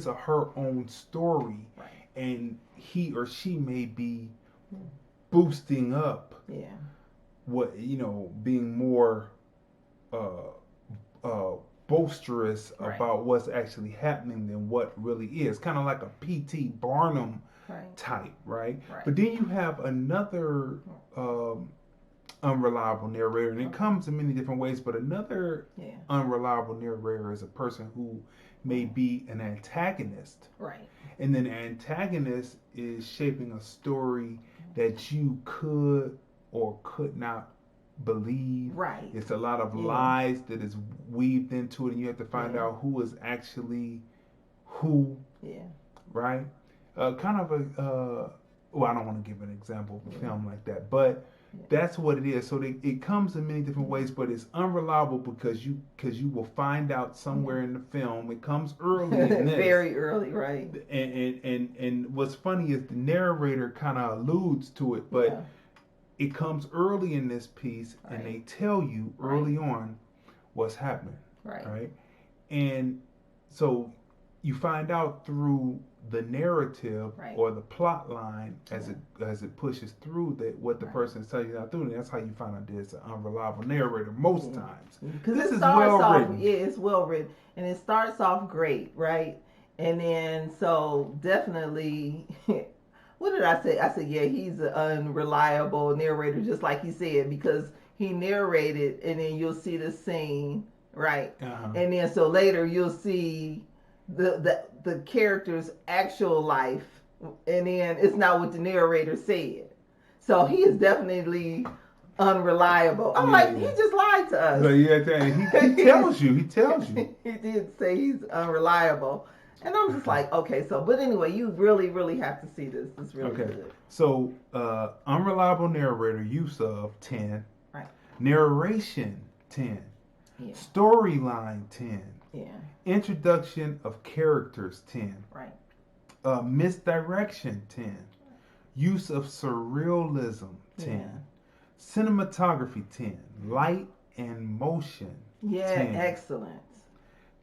or her own story, Right. and he or she may be boosting up Yeah. what being more boisterous Right. about what's actually happening than what really is. Kind of like a P.T. Barnum Right. type, right? Right. But then you have another unreliable narrator, and it comes in many different ways. But another unreliable narrator is a person who may be an antagonist, Right. and then antagonist is shaping a story that you could or could not believe. Right. It's a lot of lies that is weaved into it, and you have to find out who is actually who. Yeah. Right? Kind of well, I don't want to give an example of a film like that, but that's what it is. So it comes in many different ways, but it's unreliable because you will find out somewhere in the film. It comes early in this. Very early, right? And what's funny is the narrator kind of alludes to it, but it comes early in this piece, and they tell you early on what's happening. Right? And so you find out through the narrative or the plot line as it pushes through that what the person is telling you not doing. And that's how you find out there's an unreliable narrator most times. Because this it is starts well off, written. yeah, it's well written, and it starts off great, right? And then so definitely, what did I say? I said, yeah, he's an unreliable narrator, just like he said, because he narrated, and then you'll see the scene, right? And then so later you'll see the character's actual life, and then it's not what the narrator said. So he is definitely unreliable. I'm like, he just lied to us. So he tells you. He tells you. He did say he's unreliable. And I'm just like, okay, so, but anyway, you really, really have to see this. It's really good. So, unreliable narrator, use of 10. Right. Narration, 10. Yeah. Storyline, 10. Yeah. Introduction of characters, 10. Right. Misdirection, 10. Use of surrealism, 10. Yeah. Cinematography, 10. Light and motion, Yeah, 10. excellent.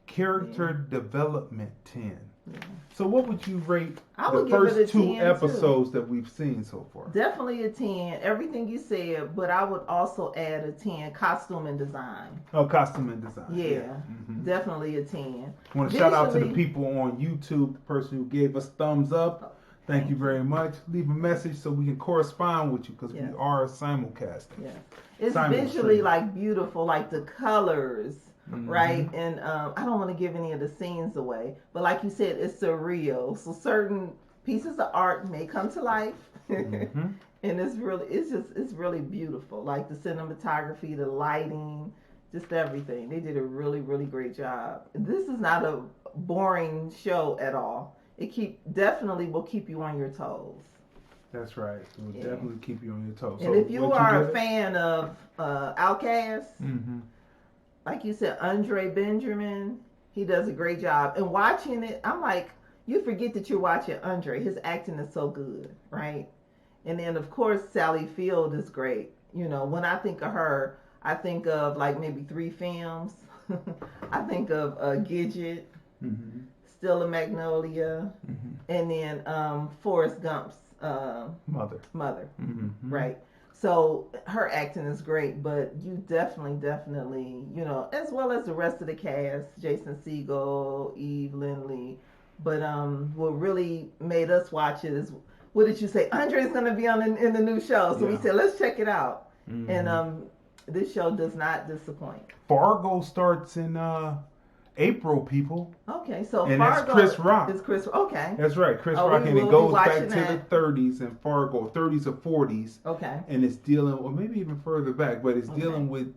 Character development, 10. Yeah. So what would you rate I the would give it a first 2 10 episodes too. that we've seen so far? Definitely a 10. Everything you said, but I would also add a 10. Costume and design. Oh, costume and design. Yeah. Definitely a 10. I want to shout out to the people on YouTube, the person who gave us thumbs up. Thank you very much. Leave a message so we can correspond with you because we are simulcasting. Yeah. It's visually like beautiful, like the colors. Right, and I don't want to give any of the scenes away, but like you said, it's surreal. So certain pieces of art may come to life, and it's really beautiful. Like the cinematography, the lighting, just everything. They did a really, really great job. This is not a boring show at all. It definitely will keep you on your toes. That's right. It will definitely keep you on your toes. And so if you are a fan of Outkast. Like you said, Andre Benjamin, he does a great job. And watching it, I'm like, you forget that you're watching Andre. His acting is so good, right? And then, of course, Sally Field is great. You know, when I think of her, I think of like maybe 3 films. I think of Gidget, Mm-hmm. Still a Magnolia, Mm-hmm. and then Forrest Gump's mother. Mm-hmm. Right. So her acting is great, but you definitely, as well as the rest of the cast, Jason Segel, Eve Lindley. But what really made us watch it is, what did you say? Andre's gonna be on in the new show, so we said let's check it out. Mm-hmm. And this show does not disappoint. Fargo starts in April, people. Okay, so And Fargo that's Chris Rock. is Chris. Okay, That's right, Chris Oh, Rock, we and it will goes be back watching to that. the 30s and Fargo, 30s or 40s, okay, and it's dealing, or maybe even further back, but it's Okay. dealing with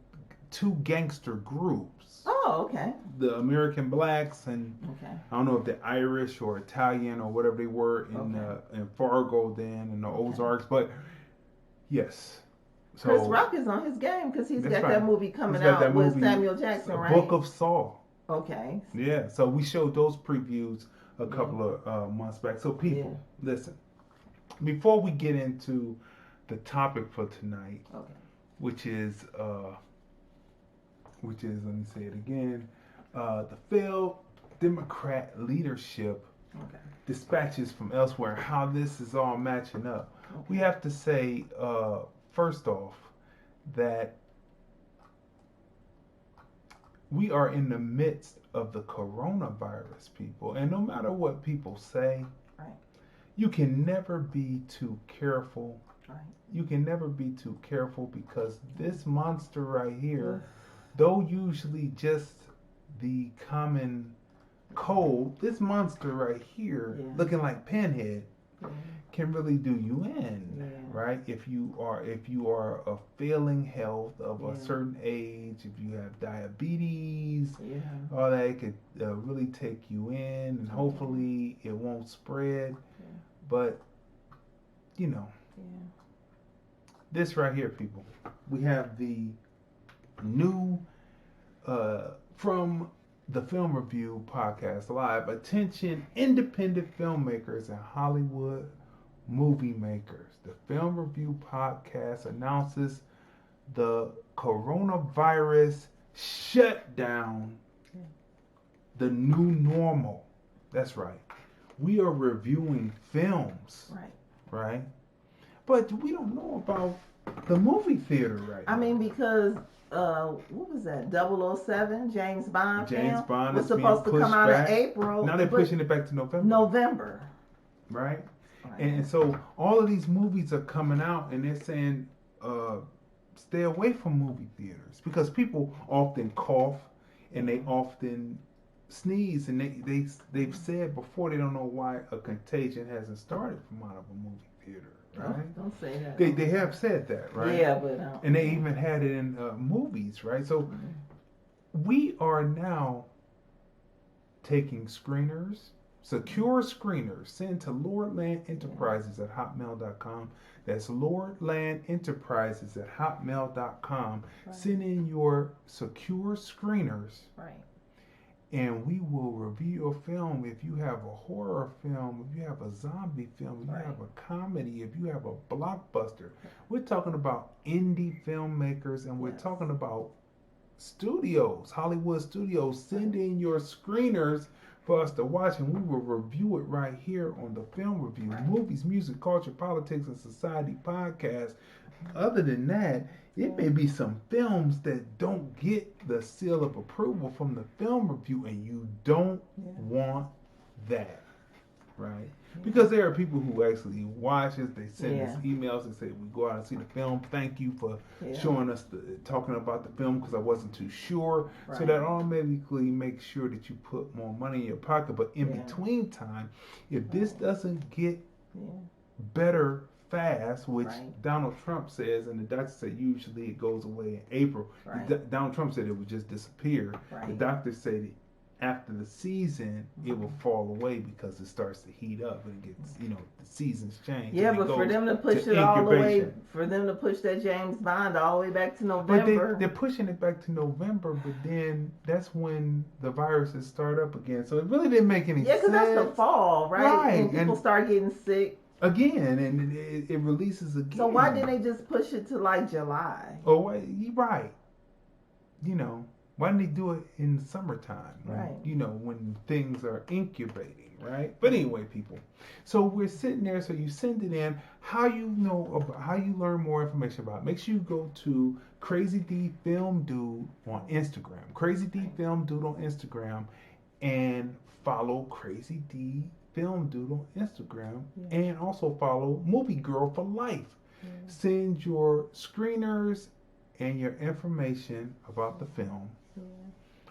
two gangster groups, oh, okay, the American blacks, and okay, I don't know if they're Irish or Italian or whatever they were in Fargo then, in the Ozarks, but yes. So Chris Rock is on his game because he's That's got right. that movie coming he's got out that with movie, Samuel Jackson, right? Book of Saul. Okay, Yeah, so we showed those previews a couple of months back. So people, listen, before we get into the topic for tonight, okay, which is let me say it again, the failed Democrat leadership okay, dispatches from elsewhere, how this is all matching up. okay. We have to say, first off, that we are in the midst of the coronavirus, people. And no matter what people say, Right. you can never be too careful. Right. You can never be too careful because this monster right here, though usually just the common cold, this monster right here, looking like Pinhead, can really do you in, right? If you are of failing health of a certain age, if you have diabetes, all that, it could really take you in, and hopefully it won't spread. But this right here, people, we have the new from the Film Review Podcast Live. Attention, independent filmmakers and Hollywood movie makers. The Film Review Podcast announces the coronavirus shutdown, the new normal. That's right. We are reviewing films. Right? But we don't know about the movie theater right now. I mean, because what was that? 007, James Bond film Bond was is supposed to being come pushed out back. in April. Now they're pushing it back to November. Right? And so all of these movies are coming out and they're saying stay away from movie theaters because people often cough and they often sneeze, and they've said before they don't know why a contagion hasn't started from out of a movie theater. Right? Don't say that. They have said that, right? Yeah, but and they even had it in movies, right? So we are now taking screeners, secure screeners, send to Lordland Enterprises at hotmail.com. That's Lordland Enterprises at hotmail.com. Send in your secure screeners. Right. And we will review your film. If you have a horror film, if you have a zombie film, if you have a comedy, if you have a blockbuster. We're talking about indie filmmakers, and we're talking about studios, Hollywood studios. Send in your screeners for us to watch, and we will review it right here on the Film Review, Movies, Music, Culture, Politics, and Society podcast. Other than that, it may be some films that don't get the seal of approval from the Film Review, and you don't want that, right? Because there are people who actually watch us. They send us emails and say, we go out and see the film. Thank you for showing us, talking about the film because I wasn't too sure. So that automatically makes sure that you put more money in your pocket. But in between time, if this doesn't get better fast, which Donald Trump says, and the doctor said usually it goes away in April. Donald Trump said it would just disappear. The doctor said after the season it will fall away because it starts to heat up and it gets, the seasons change. Yeah, but for them to push it all the way, for them to push that James Bond all the way back to November. But they're pushing it back to November, but then that's when the viruses start up again. So it really didn't make any sense. Yeah, because that's the fall, right? And people start getting sick. Again, and it releases again. So why didn't they just push it to like July? Oh, you're right. Why didn't they do it in the summertime? Right. You know, when things are incubating, right? But anyway, people. So we're sitting there. So you send it in. How you know about how you learn more information about it? Make sure you go to Crazy D Film Dude on Instagram. Crazy D Film Dude on Instagram, and follow Crazy D Film Dude on Instagram, and also follow Movie Girl for Life. Send your screeners and your information about the film.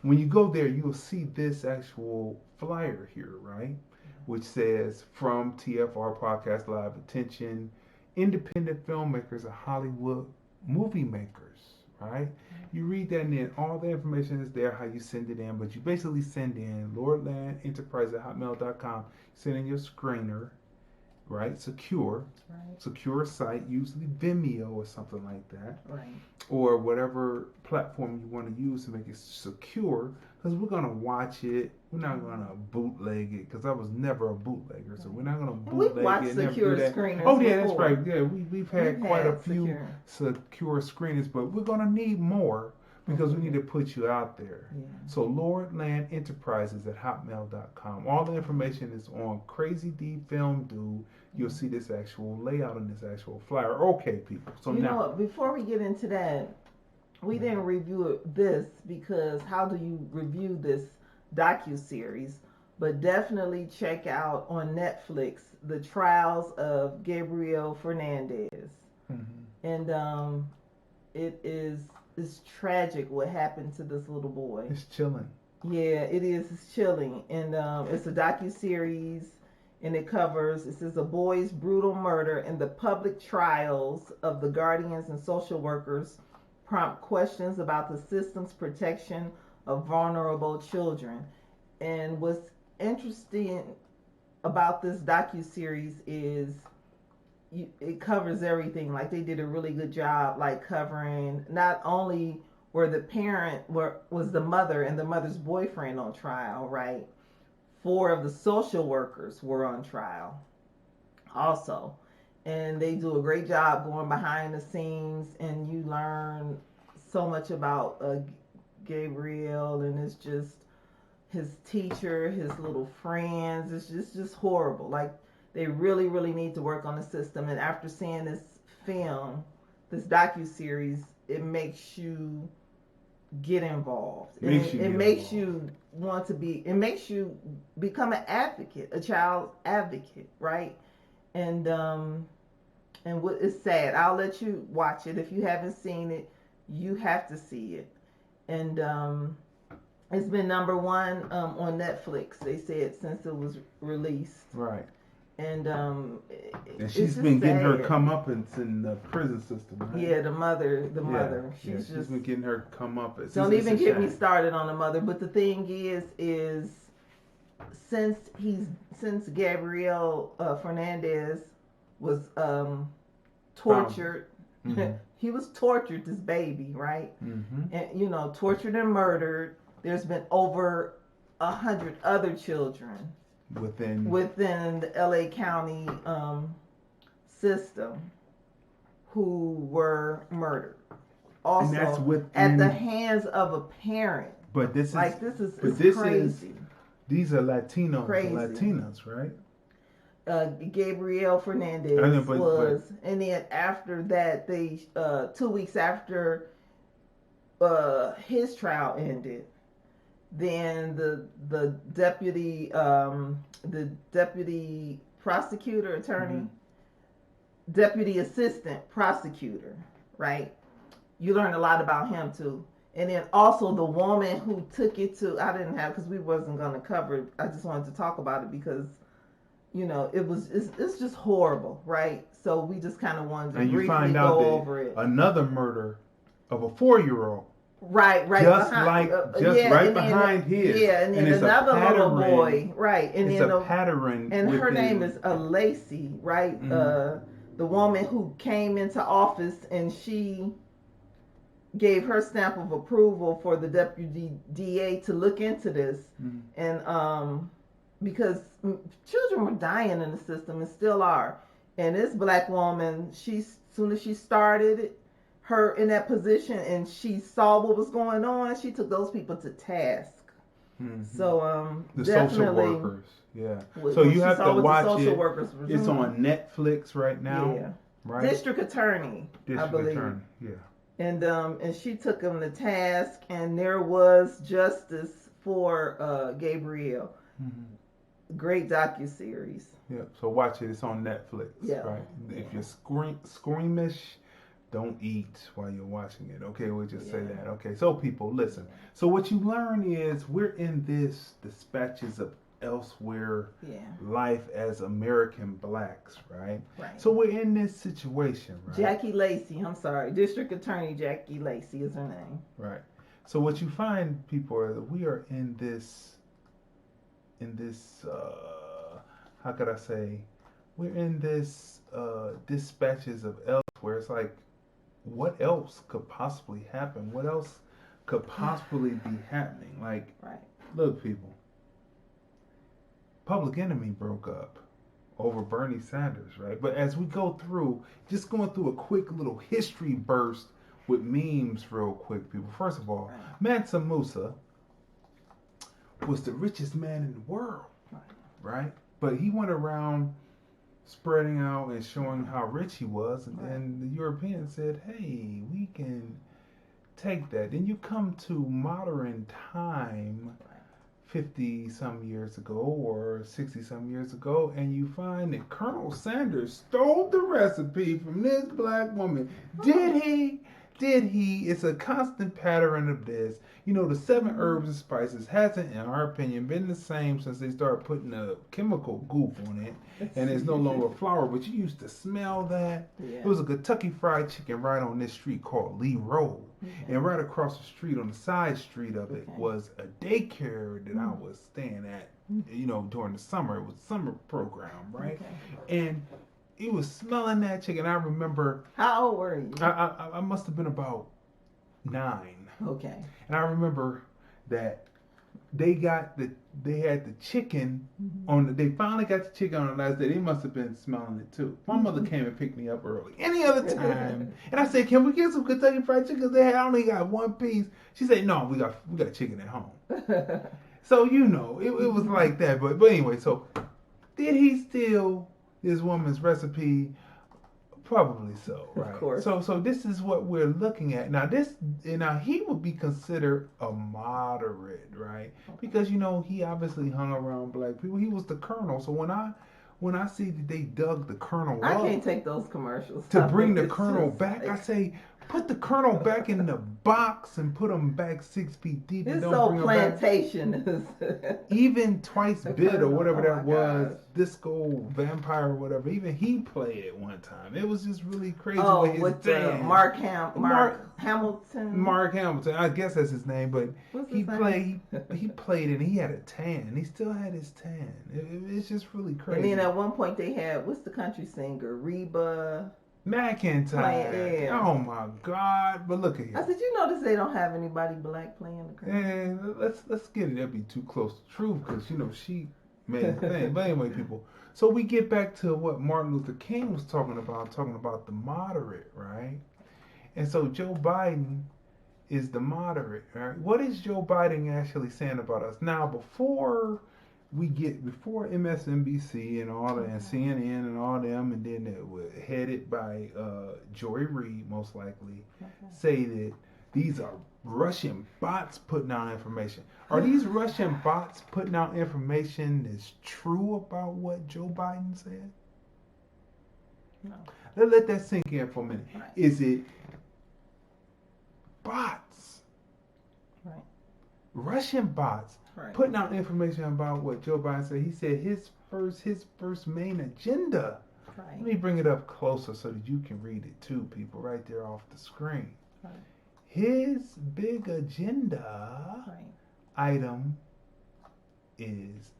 When you go there, you'll see this actual flyer here, right? Which says, from TFR Podcast Live, attention, independent filmmakers and Hollywood movie makers, right? You read that, and then all the information is there, how you send it in. But you basically send in lordlandenterprise@hotmail.com. Send in your screener, right? Secure site, usually Vimeo or something like that, Right. or whatever platform you want to use to make it secure, because we're going to watch it. We're not going to bootleg it, because I was never a bootlegger, so we're not going to bootleg We've watched it. Never secure do that. screeners Oh yeah, that's before. right. Yeah, we've had quite a few secure screeners, but we're going to need more, because we need to put you out there. Yeah. So lordlandenterprises@hotmail.com. All the information is on Crazy D Film Dude. You'll see this actual layout and this actual flyer. Okay, people. So you now, know what, before we get into that, we didn't review this because how do you review this docu-series? But definitely check out on Netflix The Trials of Gabriel Fernandez. And it's tragic what happened to this little boy. it's chilling. Yeah, it is. It's chilling. And it's a docu-series, and it says a boy's brutal murder and the public trials of the guardians and social workers prompt questions about the system's protection of vulnerable children. And what's interesting about this docu-series is it covers everything. Like, they did a really good job, like, covering not only was the mother and the mother's boyfriend on trial, right? 4 of the social workers were on trial also. And they do a great job going behind the scenes, and you learn so much about Gabriel, and it's just his teacher, his little friends. It's just horrible. Like, they really, really need to work on the system. And after seeing this film, this docu-series, it makes you get involved. It makes you want to be, it makes you become an advocate, a child advocate, right? And what is sad, I'll let you watch it. If you haven't seen it, you have to see it. And it's been number 1 on Netflix, they said, since it was released. Right. And she's been getting her comeuppance in the prison system, right? Yeah, the mother. She's been getting her comeuppance. Don't even get me started on the mother. But the thing is since Gabriel Fernandez was tortured, he was tortured, this baby, right? And tortured and murdered. There's been over 100 other children within the LA County system who were murdered. Also, and that's at the hands of a parent. But this is crazy. These are Latinas, right? Gabriel Fernandez and then after that, they 2 weeks after his trial ended, then the deputy prosecutor attorney, deputy assistant prosecutor, right? You learn a lot about him too. And then also the woman who took it to, because we wasn't going to cover it. I just wanted to talk about it because, it's just horrible, right? So we just kind of wanted to briefly go over it. Another murder of a 4-year-old. Right. Just behind his. Yeah, and then another little boy. Right. And it's then a pattern. And her name is Lacey, right? The woman who came into office, and she gave her stamp of approval for the deputy DA to look into this. And because children were dying in the system and still are. And this black woman, soon as she started it, her in that position and she saw what was going on, she took those people to task. Mm-hmm. So the definitely social workers, yeah. what So you she have saw to what watch the social it. workers were It's doing. on Netflix right now. Yeah. Right. District Attorney, I believe. Attorney, yeah. And she took him to task, and there was justice for Gabrielle. Mm-hmm. Great docuseries. Yeah. So watch it. It's on Netflix. Yeah. Right. Yeah. If you're squeamish, don't eat while you're watching it. Okay, we'll just say that. Okay. So people, listen. So what you learn is we're in this dispatches of elsewhere life as American blacks, right? Right. So we're in this situation, right? Jackie Lacey, I'm sorry, District Attorney Jackie Lacey is her name. Right. So what you find, people, are that we are in this how could I say, we're in this dispatches of elsewhere. It's like, what else could possibly happen? What else could possibly be happening? Like, look, people, Public Enemy broke up over Bernie Sanders, right? But as we go through, just going through a quick little history burst with memes real quick, people. First of all, Mansa Musa was the richest man in the world, right? But he went around spreading out and showing how rich he was, and then the Europeans said, hey, we can take that. Then you come to modern time, 50 some years ago or 60 some years ago, and you find that Colonel Sanders stole the recipe from this black woman. Did he? It's a constant pattern of this. You know, the 7 herbs and spices hasn't, in our opinion, been the same since they started putting a chemical goop on it, and it's no longer flour, but you used to smell that. It was a Kentucky Fried Chicken right on this street called Lee Road, and right across the street on the side street of it was a daycare that I was staying at, you know, during the summer. It was a summer program, right? And he was smelling that chicken. I remember. How old were you? I must have been about 9. Okay. And I remember that they had the chicken on. They finally got the chicken on the last day. They must have been smelling it too. My mother came and picked me up early. Any other time, and I said, "Can we get some Kentucky Fried Chicken?" They had only got 1 piece. She said, "No, we got chicken at home." So you know, it was like that. But anyway, so did he steal this woman's recipe? Probably so, right? Of course. So this is what we're looking at now. Now he would be considered a moderate, right? Because you know he obviously hung around black people. He was the colonel. So when I see that they dug the colonel I up, can't take those commercials to bring the colonel back, I say put the colonel back in the box and put him back 6 feet deep. This and don't whole bring plantation him back. is Even Twice Bit or whatever that was, gosh. Disco Vampire or whatever. Even he played it one time. It was just really crazy. with Mark Hamilton. Mark Hamilton, I guess that's his name, but What's he his played it and he had a tan. He still had his tan. It's just really crazy. And then at one point they had, what's the country singer? Reba McIntyre. Yeah. Oh my God! But look at here. I said, you notice they don't have anybody black playing the country? And let's get it. That'd be too close to truth because you know she made the thing. But anyway, people. So we get back to what Martin Luther King was talking about the moderate, right? And so Joe Biden is the moderate, right? What is Joe Biden actually saying about us now? Before MSNBC and all that, and CNN and all them, and then it was headed by Joy Reid, most likely, say that these are Russian bots putting out information. Are these Russian bots putting out information that's true about what Joe Biden said? No. Let that sink in for a minute. Right. Is it bots? Right. Russian bots putting out information about what Joe Biden said. He said his first main agenda. Right. Let me bring it up closer so that you can read it too, people, right there off the screen. Right. His big agenda item is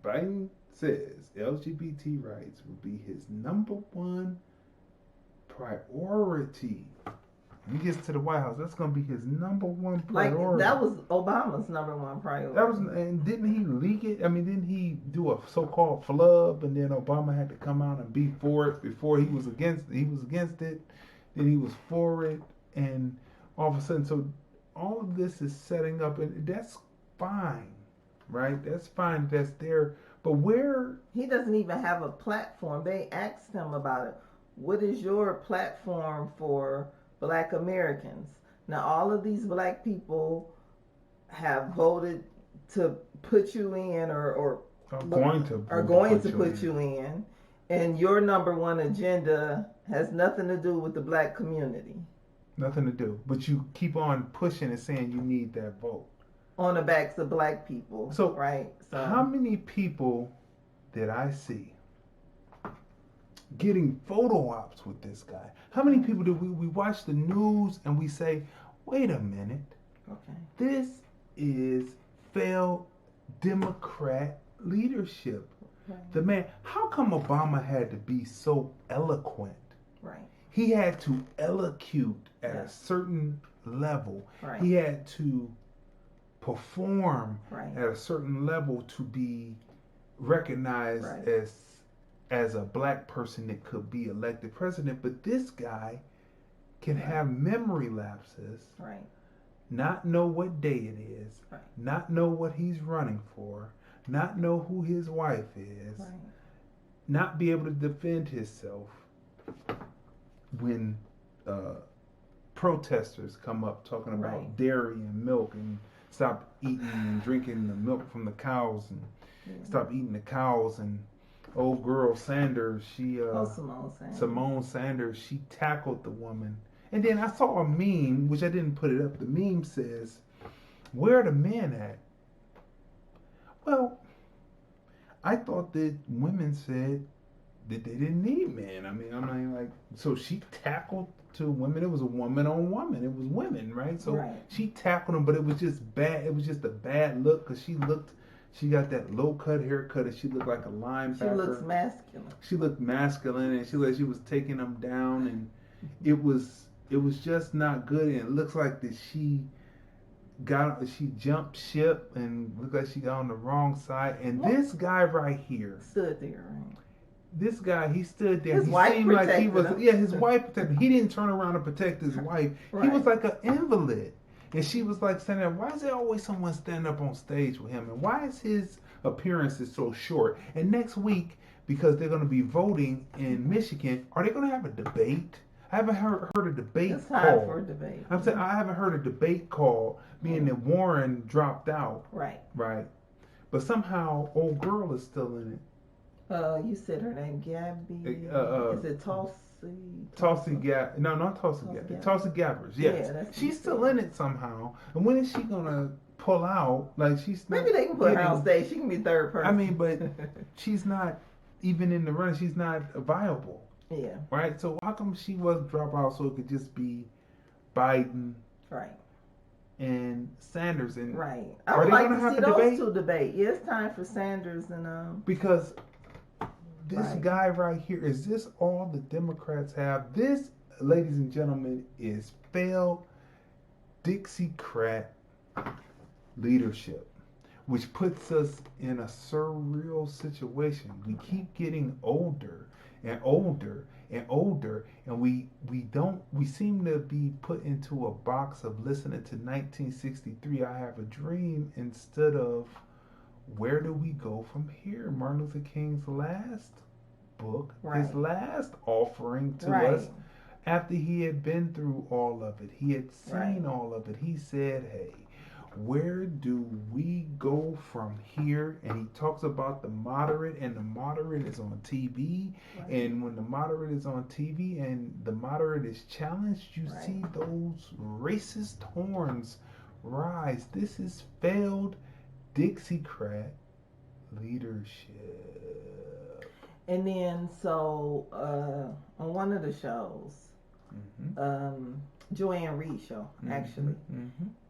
Biden says LGBT rights will be his #1 priority. When he gets to the White House, that's going to be his #1 priority. That was Obama's #1 priority. And didn't he leak it? I mean, didn't he do a so-called flub, and then Obama had to come out and be for it before he was against it? then he was for it, and all of a sudden, so all of this is setting up, and that's fine, right? That's fine. That's there. But where He doesn't even have a platform. They asked him about it. What is your platform for Black Americans? Now, all of these Black people have voted to put you in, or are going to put you in, and your number one agenda has nothing to do with the Black community. Nothing to do. But you keep on pushing and saying you need that vote On the backs of Black people. So, right? So how many people did I see getting photo ops with this guy? How many people do we watch the news and we say, wait a minute, okay, this is failed Democrat leadership. right. The man, how come Obama had to be so eloquent? Right. He had to elocute at a Yes. certain level. Right. He had to perform Right. at a certain level to be recognized Right. as a Black person that could be elected president. But this guy can Right. have memory lapses, Right. not know what day it is, Right. not know what he's running for, not know who his wife is, Right. not be able to defend himself when protesters come up talking about Right. dairy and milk and stop eating and drinking the milk from the cows and stop eating the cows. And old girl Sanders, Simone Sanders, she tackled the woman. And then I saw a meme, which I didn't put it up. The meme says, "Where are the men at?" Well, I thought that women said that they didn't need men. I mean, like, so she tackled two women. It was a woman on woman. It was women, right? So Right. she tackled them, but it was just bad. It was just a bad look because she got that low cut haircut and she looked like a linebacker. She looks masculine. She looked masculine and she was taking them down, and it was just not good. And it looks like that she jumped ship and looked like she got on the wrong side. And this guy right here Stood there, right? This guy, he stood there. His He wife seemed like he was, protected him. his wife protected him. He didn't turn around and protect his wife. He Right. was like an invalid. And she was like saying, why is there always someone standing up on stage with him? And why is his appearances so short? And next week, because they're going to be voting in Michigan, are they going to have a debate? I haven't heard a debate It's time called. for a debate. I'm saying I haven't heard a debate called, being that Warren dropped out. Right. Right. But somehow, old girl is still in it. You said her name, Gabby. Is it Tulsi? Tulsi Gabbard. No, not Tulsi Gabbard. Tulsi Gabbard. Yes. Yeah, that's She's still in it somehow. And when is she gonna pull out? Like she's not Maybe they can put her getting- on stage. She can be third person. I mean, but she's not even in the run. She's not viable, yeah. right? So how come she was drop out so it could just be Biden Right. and Sanders? And Right. I Are would they like gonna to have see a those debate? two debate. Yeah, it's time for Sanders and because this Right. guy right here, is this all the Democrats have? This, ladies and gentlemen, is failed Dixiecrat leadership, which puts us in a surreal situation. We keep getting older and older and older, and we seem to be put into a box of listening to 1963, I Have a Dream, instead of where do we go from here? Martin Luther King's last book, Right. his last offering to Right. us, after he had been through all of it, he had seen Right. all of it, he said, hey, where do we go from here? And he talks about the moderate, and the moderate is on TV. Right. And when the moderate is on TV and the moderate is challenged, you Right. see those racist horns rise. This is failed Dixiecrat leadership. And then so on one of the shows, Joanne Reed show actually,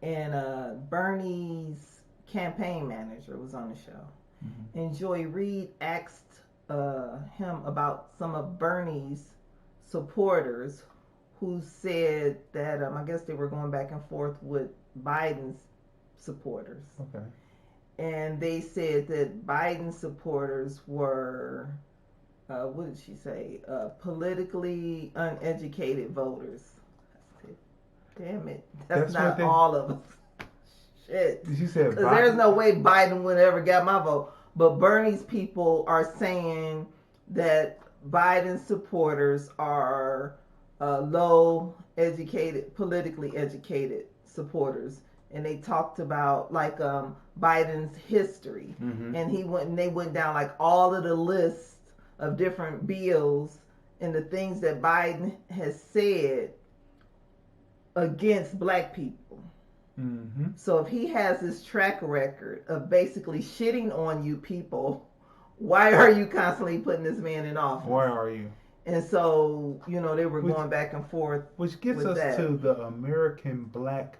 and Bernie's campaign manager was on the show, and Joy Reid asked him about some of Bernie's supporters who said that I guess they were going back and forth with Biden's supporters. Okay. And they said that Biden supporters were what did she say? Politically uneducated voters. I said, damn it, that's not all of us. Shit. She said, because there's no way Biden would ever get my vote. But Bernie's people are saying that Biden's supporters are low educated, politically educated supporters, and they talked about like Biden's history, and they went down like all of the lists of different bills and the things that Biden has said against black people. So if he has this track record of basically shitting on you people, why are you constantly putting this man in office? Why are you? And so, they were going back and forth. Which gets us to the American black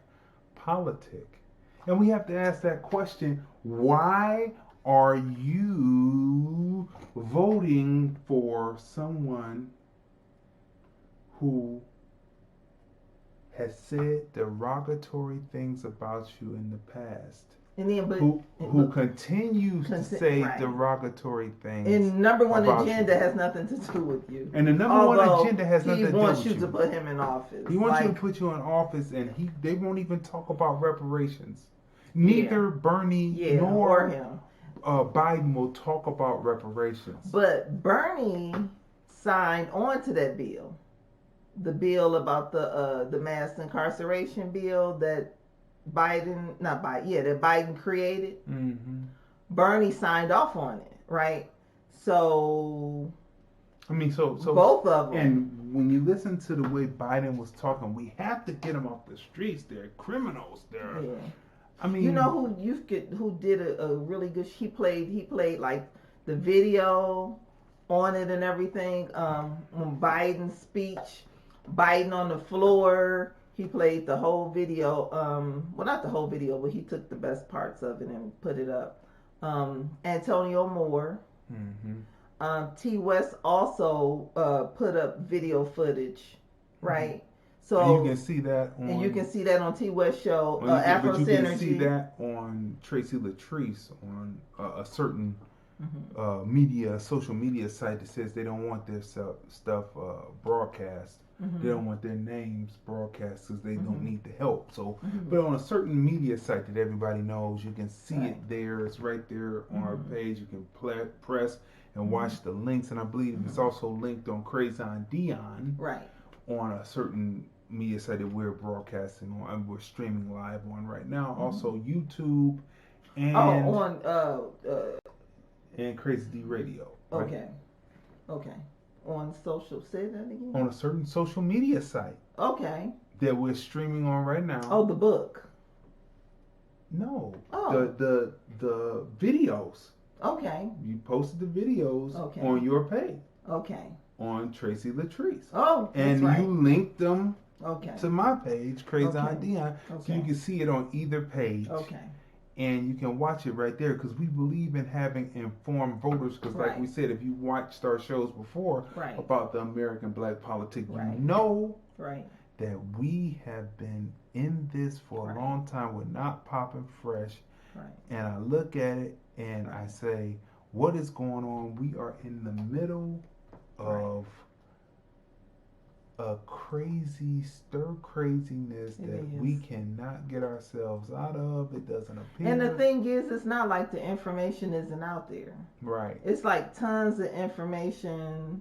politic. And we have to ask that question, why are you voting for someone who has said derogatory things about you in the past? And then, who continues to say derogatory things. And number one agenda has nothing to do with you. And the number one agenda has nothing to do with you. He wants you to put him in office. He wants you to put you in office, and they won't even talk about reparations. Neither Bernie nor him. Biden will talk about reparations. But Bernie signed on to that bill. The bill about the mass incarceration bill that Biden created. Bernie signed off on it, right? So so both of them. And when you listen to the way Biden was talking, we have to get them off the streets. They're criminals. Who did a really good? He played like the video on it and everything. When Biden's speech, Biden on the floor. He played the whole video. Well, not the whole video, but he took the best parts of it and put it up. Antonio Moore. T. West also put up video footage, right? So and you can see that on. And you can see that on T. West show. Afro Synergy. You can see that on Tracy Latrice on a certain social media site that says they don't want their stuff broadcast. They don't want their names broadcast because they don't need the help. So, but on a certain media site that everybody knows, you can see it there. It's right there on our page. You can press and watch the links. And I believe it's also linked on Crazy Dee on a certain media site that we're broadcasting on and we're streaming live on right now. Also YouTube and and Crazy Dee Radio. Right? Okay. On social, say that again? On a certain social media site. Okay. That we're streaming on right now. Oh, the book. No. Oh. The videos. Okay. You posted the videos on your page. Okay. On Tracy Latrice. Oh, and right. you linked them to my page, Crazy Dee, so you can see it on either page. Okay. And you can watch it right there because we believe in having informed voters. Because, like we said, if you watched our shows before about the American black politic, you know that we have been in this for a long time. We're not popping fresh. And I look at it and I say, what is going on? We are in the middle of a craziness that we cannot get ourselves out of. It doesn't appear. And the thing is, it's not like the information isn't out there. Right. It's like tons of information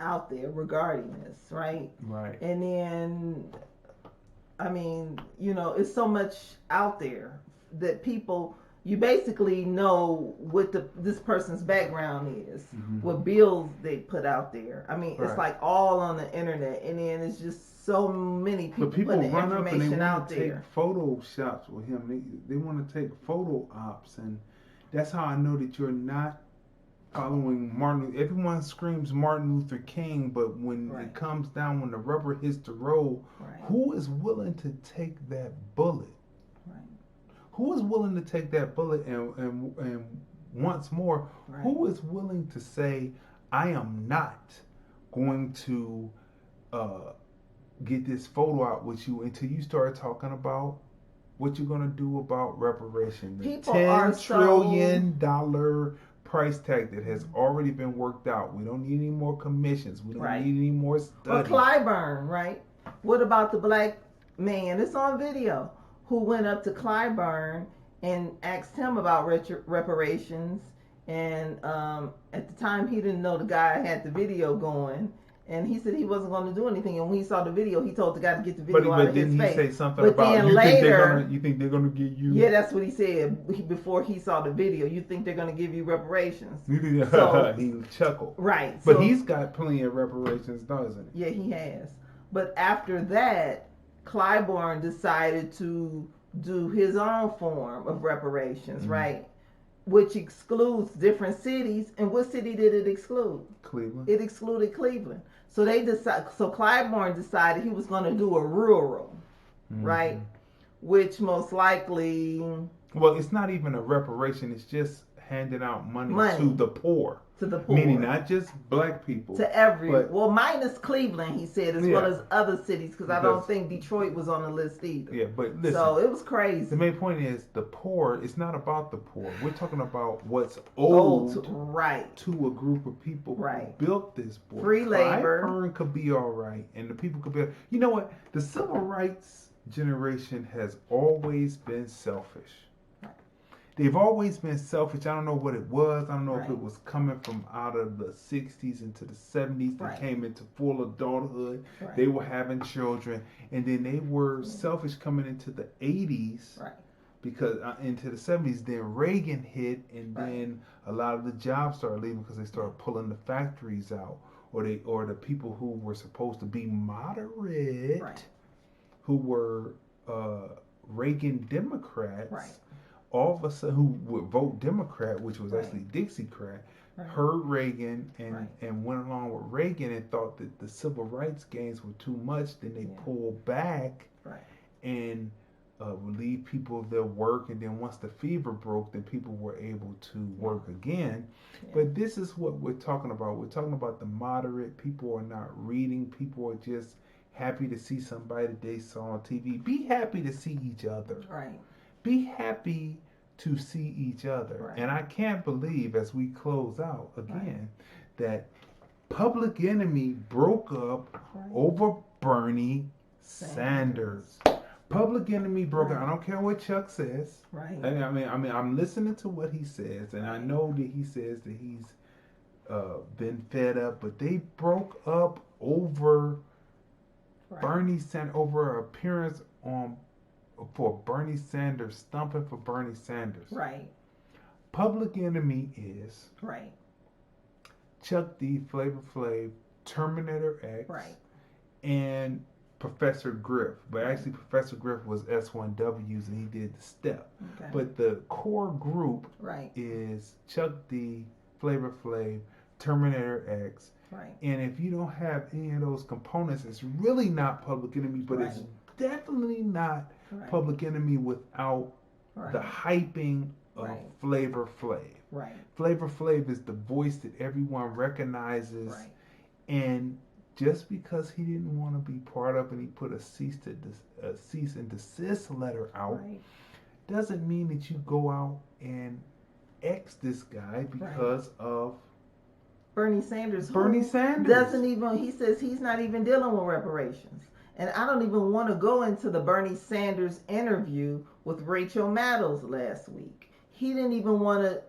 out there regarding this, right? Right. And then, it's so much out there that people, you basically know what this person's background is, what bills they put out there. It's like all on the internet, and then it's just so many people putting run information up and out they there. Take photo shots with him. They want to take photo ops, and that's how I know that you're not following Martin. Everyone screams Martin Luther King, but when it comes down, when the rubber hits the road, who is willing to take that bullet? Who is willing to take that bullet and once more, who is willing to say, I am not going to get this photo out with you until you start talking about what you're going to do about reparation. The $10 trillion price tag that has already been worked out. We don't need any more commissions. We don't Right. need any more Or studies. Clyburn, right? What about the black man? It's on video. Who went up to Clyburn and asked him about reparations, and at the time he didn't know the guy had the video going, and he said he wasn't going to do anything. And when he saw the video, he told the guy to get the video out of his face. But didn't he say something but about then you later, think they're gonna give you? Yeah, that's what he said before he saw the video. You think they're going to give you reparations? So, he chuckled. Right. But he's got plenty of reparations, doesn't he? Yeah, he has. But after that, Clyburn decided to do his own form of reparations, right? Which excludes different cities. And what city did it exclude? Cleveland. It excluded Cleveland. So So Clyburn decided he was going to do a rural, right? Which most likely. Well, it's not even a reparation. It's just handing out money. To the poor. To the poor. Meaning not just black people. To well, minus Cleveland, he said, as well as other cities, because I don't think Detroit was on the list either. Yeah, but listen. So it was crazy. The main point is the poor, it's not about the poor. We're talking about what's owed right. to a group of people right. who built this board. Free labor. Clyburn could be all right, and the people could be. You know what? The civil rights generation has always been selfish. They've always been selfish. I don't know what it was. I don't know if it was coming from out of the 60s into the 70s. They came into full adulthood. They were having children. And then they were selfish coming into the 80s. Because into the 70s, then Reagan hit, and then a lot of the jobs started leaving because they started pulling the factories out. Or the people who were supposed to be moderate, who were Reagan Democrats, all of a sudden, who would vote Democrat, which was actually Dixiecrat, heard Reagan and went along with Reagan and thought that the civil rights gains were too much. Then they pulled back and relieved people of their work. And then once the fever broke, then people were able to work again. But this is what we're talking about. We're talking about the moderate. People are not reading. People are just happy to see somebody that they saw on TV. Be happy to see each other. Be happy to see each other. And I can't believe, as we close out again, that Public Enemy broke up over Bernie Sanders. Public Enemy broke up. I don't care what Chuck says. I mean, I'm listening to what he says, and I know that he says that he's been fed up, but they broke up over Bernie Sanders, over an appearance for Bernie Sanders, stumping for Bernie Sanders. Public Enemy is Chuck D, Flavor Flav, Terminator X, and Professor Griff. But actually, Professor Griff was S1Ws and he did the step. But the core group is Chuck D, Flavor Flav, Terminator X. And if you don't have any of those components, it's really not Public Enemy, but it's definitely not Public Enemy without the hyping of Flavor Flav. Flavor Flav is the voice that everyone recognizes, and just because he didn't want to be part of it, he put a cease and desist letter out, doesn't mean that you go out and X this guy because of Bernie Sanders. Doesn't even, he says he's not even dealing with reparations. And I don't even want to go into the Bernie Sanders interview with Rachel Maddow last week. He didn't even want to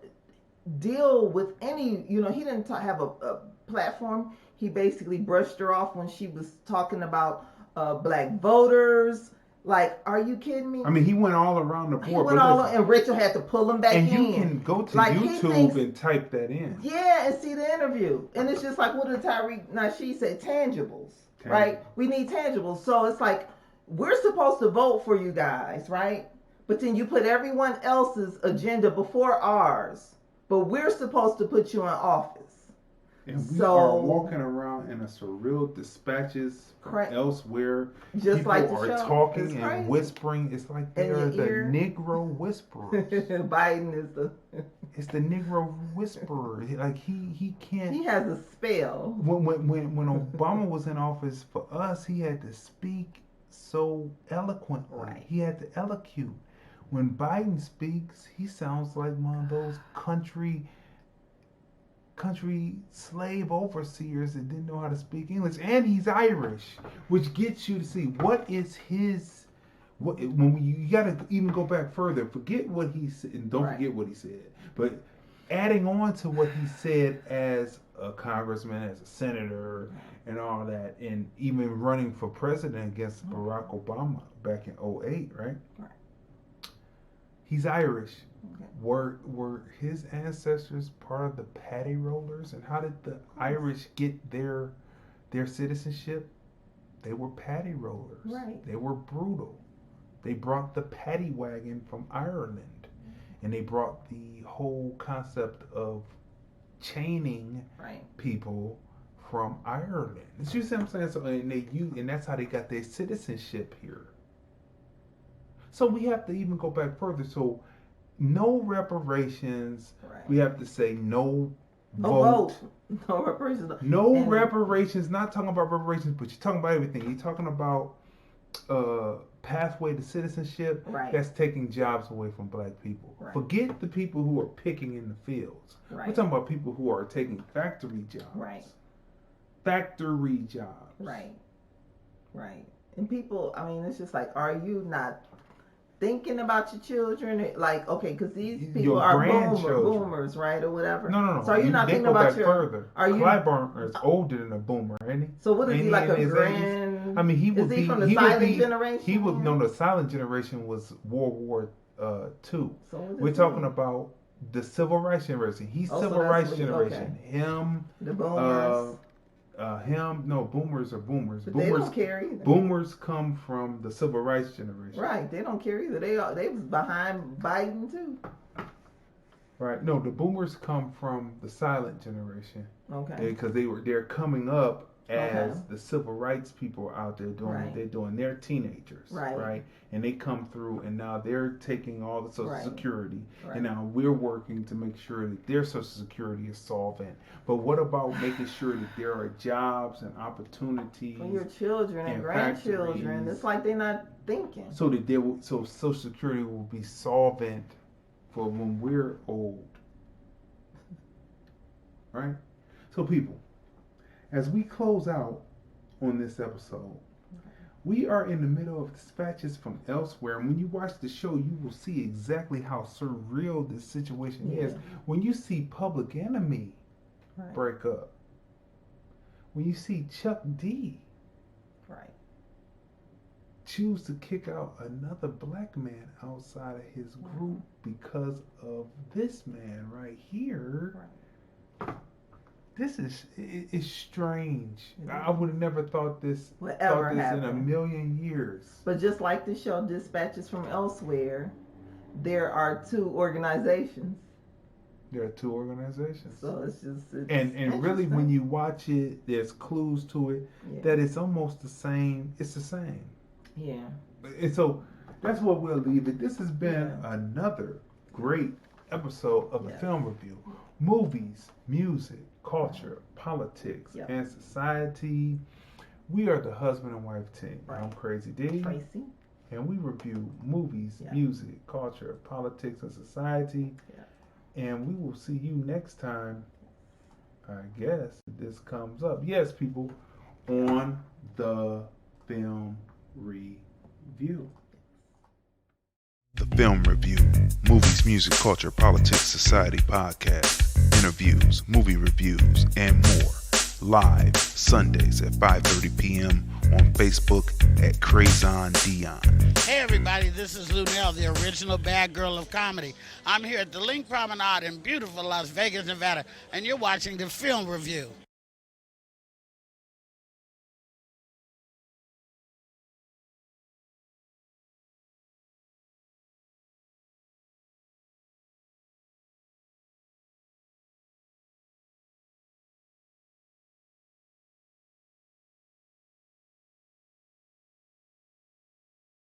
deal with any, he didn't have a platform. He basically brushed her off when she was talking about black voters. Like, are you kidding me? I mean, he went all around the board. And Rachel had to pull him back in. And you can go to YouTube and type that in. Yeah, and see the interview. And it's just like, what did Tyreek Nasheed say? Tangibles. Right? We need tangibles. So it's like, we're supposed to vote for you guys, right? But then you put everyone else's agenda before ours. But we're supposed to put you in office. And we are walking around in a surreal dispatches from elsewhere. Just people like the are show. talking and whispering. It's like they're the Negro whisperers. Biden is it's the Negro whisperer. Like he can't. He has a spell. When Obama was in office for us, he had to speak so eloquently. He had to elocute. When Biden speaks, he sounds like one of those country country slave overseers that didn't know how to speak English, and he's Irish, which gets you to see what is his. You got to even go back further. Forget what he said, and don't forget what he said. But adding on to what he said as a congressman, as a senator, and all that, and even running for president against Barack Obama back in 2008, right? Right. He's Irish. Okay. Were his ancestors part of the patty rollers? And how did the Irish get their citizenship? They were patty rollers. Right. They were brutal. They brought the paddy wagon from Ireland, and they brought the whole concept of chaining people from Ireland. You see what I'm saying? So, and that's how they got their citizenship here. So we have to even go back further. So no reparations. Right. We have to say no vote. No reparations. No reparations. Not talking about reparations, but you're talking about everything. You're talking about pathway to citizenship. Right. That's taking jobs away from black people. Right. Forget the people who are picking in the fields. Right. We're talking about people who are taking factory jobs. Right. Factory jobs. Right. Right. And people, I mean, it's just like, are you not thinking about your children? Like, okay, because these people are boomers, right, or whatever. No. So are you not thinking about your? Further. Are you? Clyburn is older than a boomer, ain't he? So what is he, like a grand? I mean, he would is be. He from the silent generation? He would. No, the silent generation was World War II. So we're talking about the Civil Rights generation. He's Civil Rights generation. Okay. Him. The boomers. Boomers are boomers. But Boomers they don't care either. Boomers come from the Civil Rights generation. Right, they don't care either. They was behind Biden too. Right, no, the boomers come from the silent generation. Okay. Because they're coming up as the civil rights people out there doing what they're doing. They're teenagers, right? And they come through, and now they're taking all the Social Security, and now we're working to make sure that their Social Security is solvent. But what about making sure that there are jobs and opportunities for your children and grandchildren? It's like they're not thinking. So that so Social Security will be solvent for when we're old, right? So people, as we close out on this episode, we are in the middle of dispatches from elsewhere. And when you watch the show, you will see exactly how surreal this situation is. When you see Public Enemy break up, when you see Chuck D choose to kick out another black man outside of his group because of this man right here. This is strange. I would have never thought this in a million years. But just like the show Dispatches from Elsewhere, there are two organizations. There are two organizations. So it's and really when you watch it, there's clues to it that it's almost the same. It's the same. Yeah. And so that's what we'll leave it. This has been another great episode of the Film Review. Movies, music, culture, politics, and society. We are the husband and wife team. I'm Crazy Dee. Tracey. And we review movies, music, culture, politics, and society. And we will see you next time, I guess, if this comes up. Yes, people, on the Film Review. The Film Review, movies, music, culture, politics, society podcast, interviews, movie reviews, and more. Live Sundays at 5:30 p.m. on Facebook at Crazy Dee. Hey everybody, this is Lunell, the original bad girl of comedy. I'm here at the Link Promenade in beautiful Las Vegas, Nevada, and you're watching the Film Review.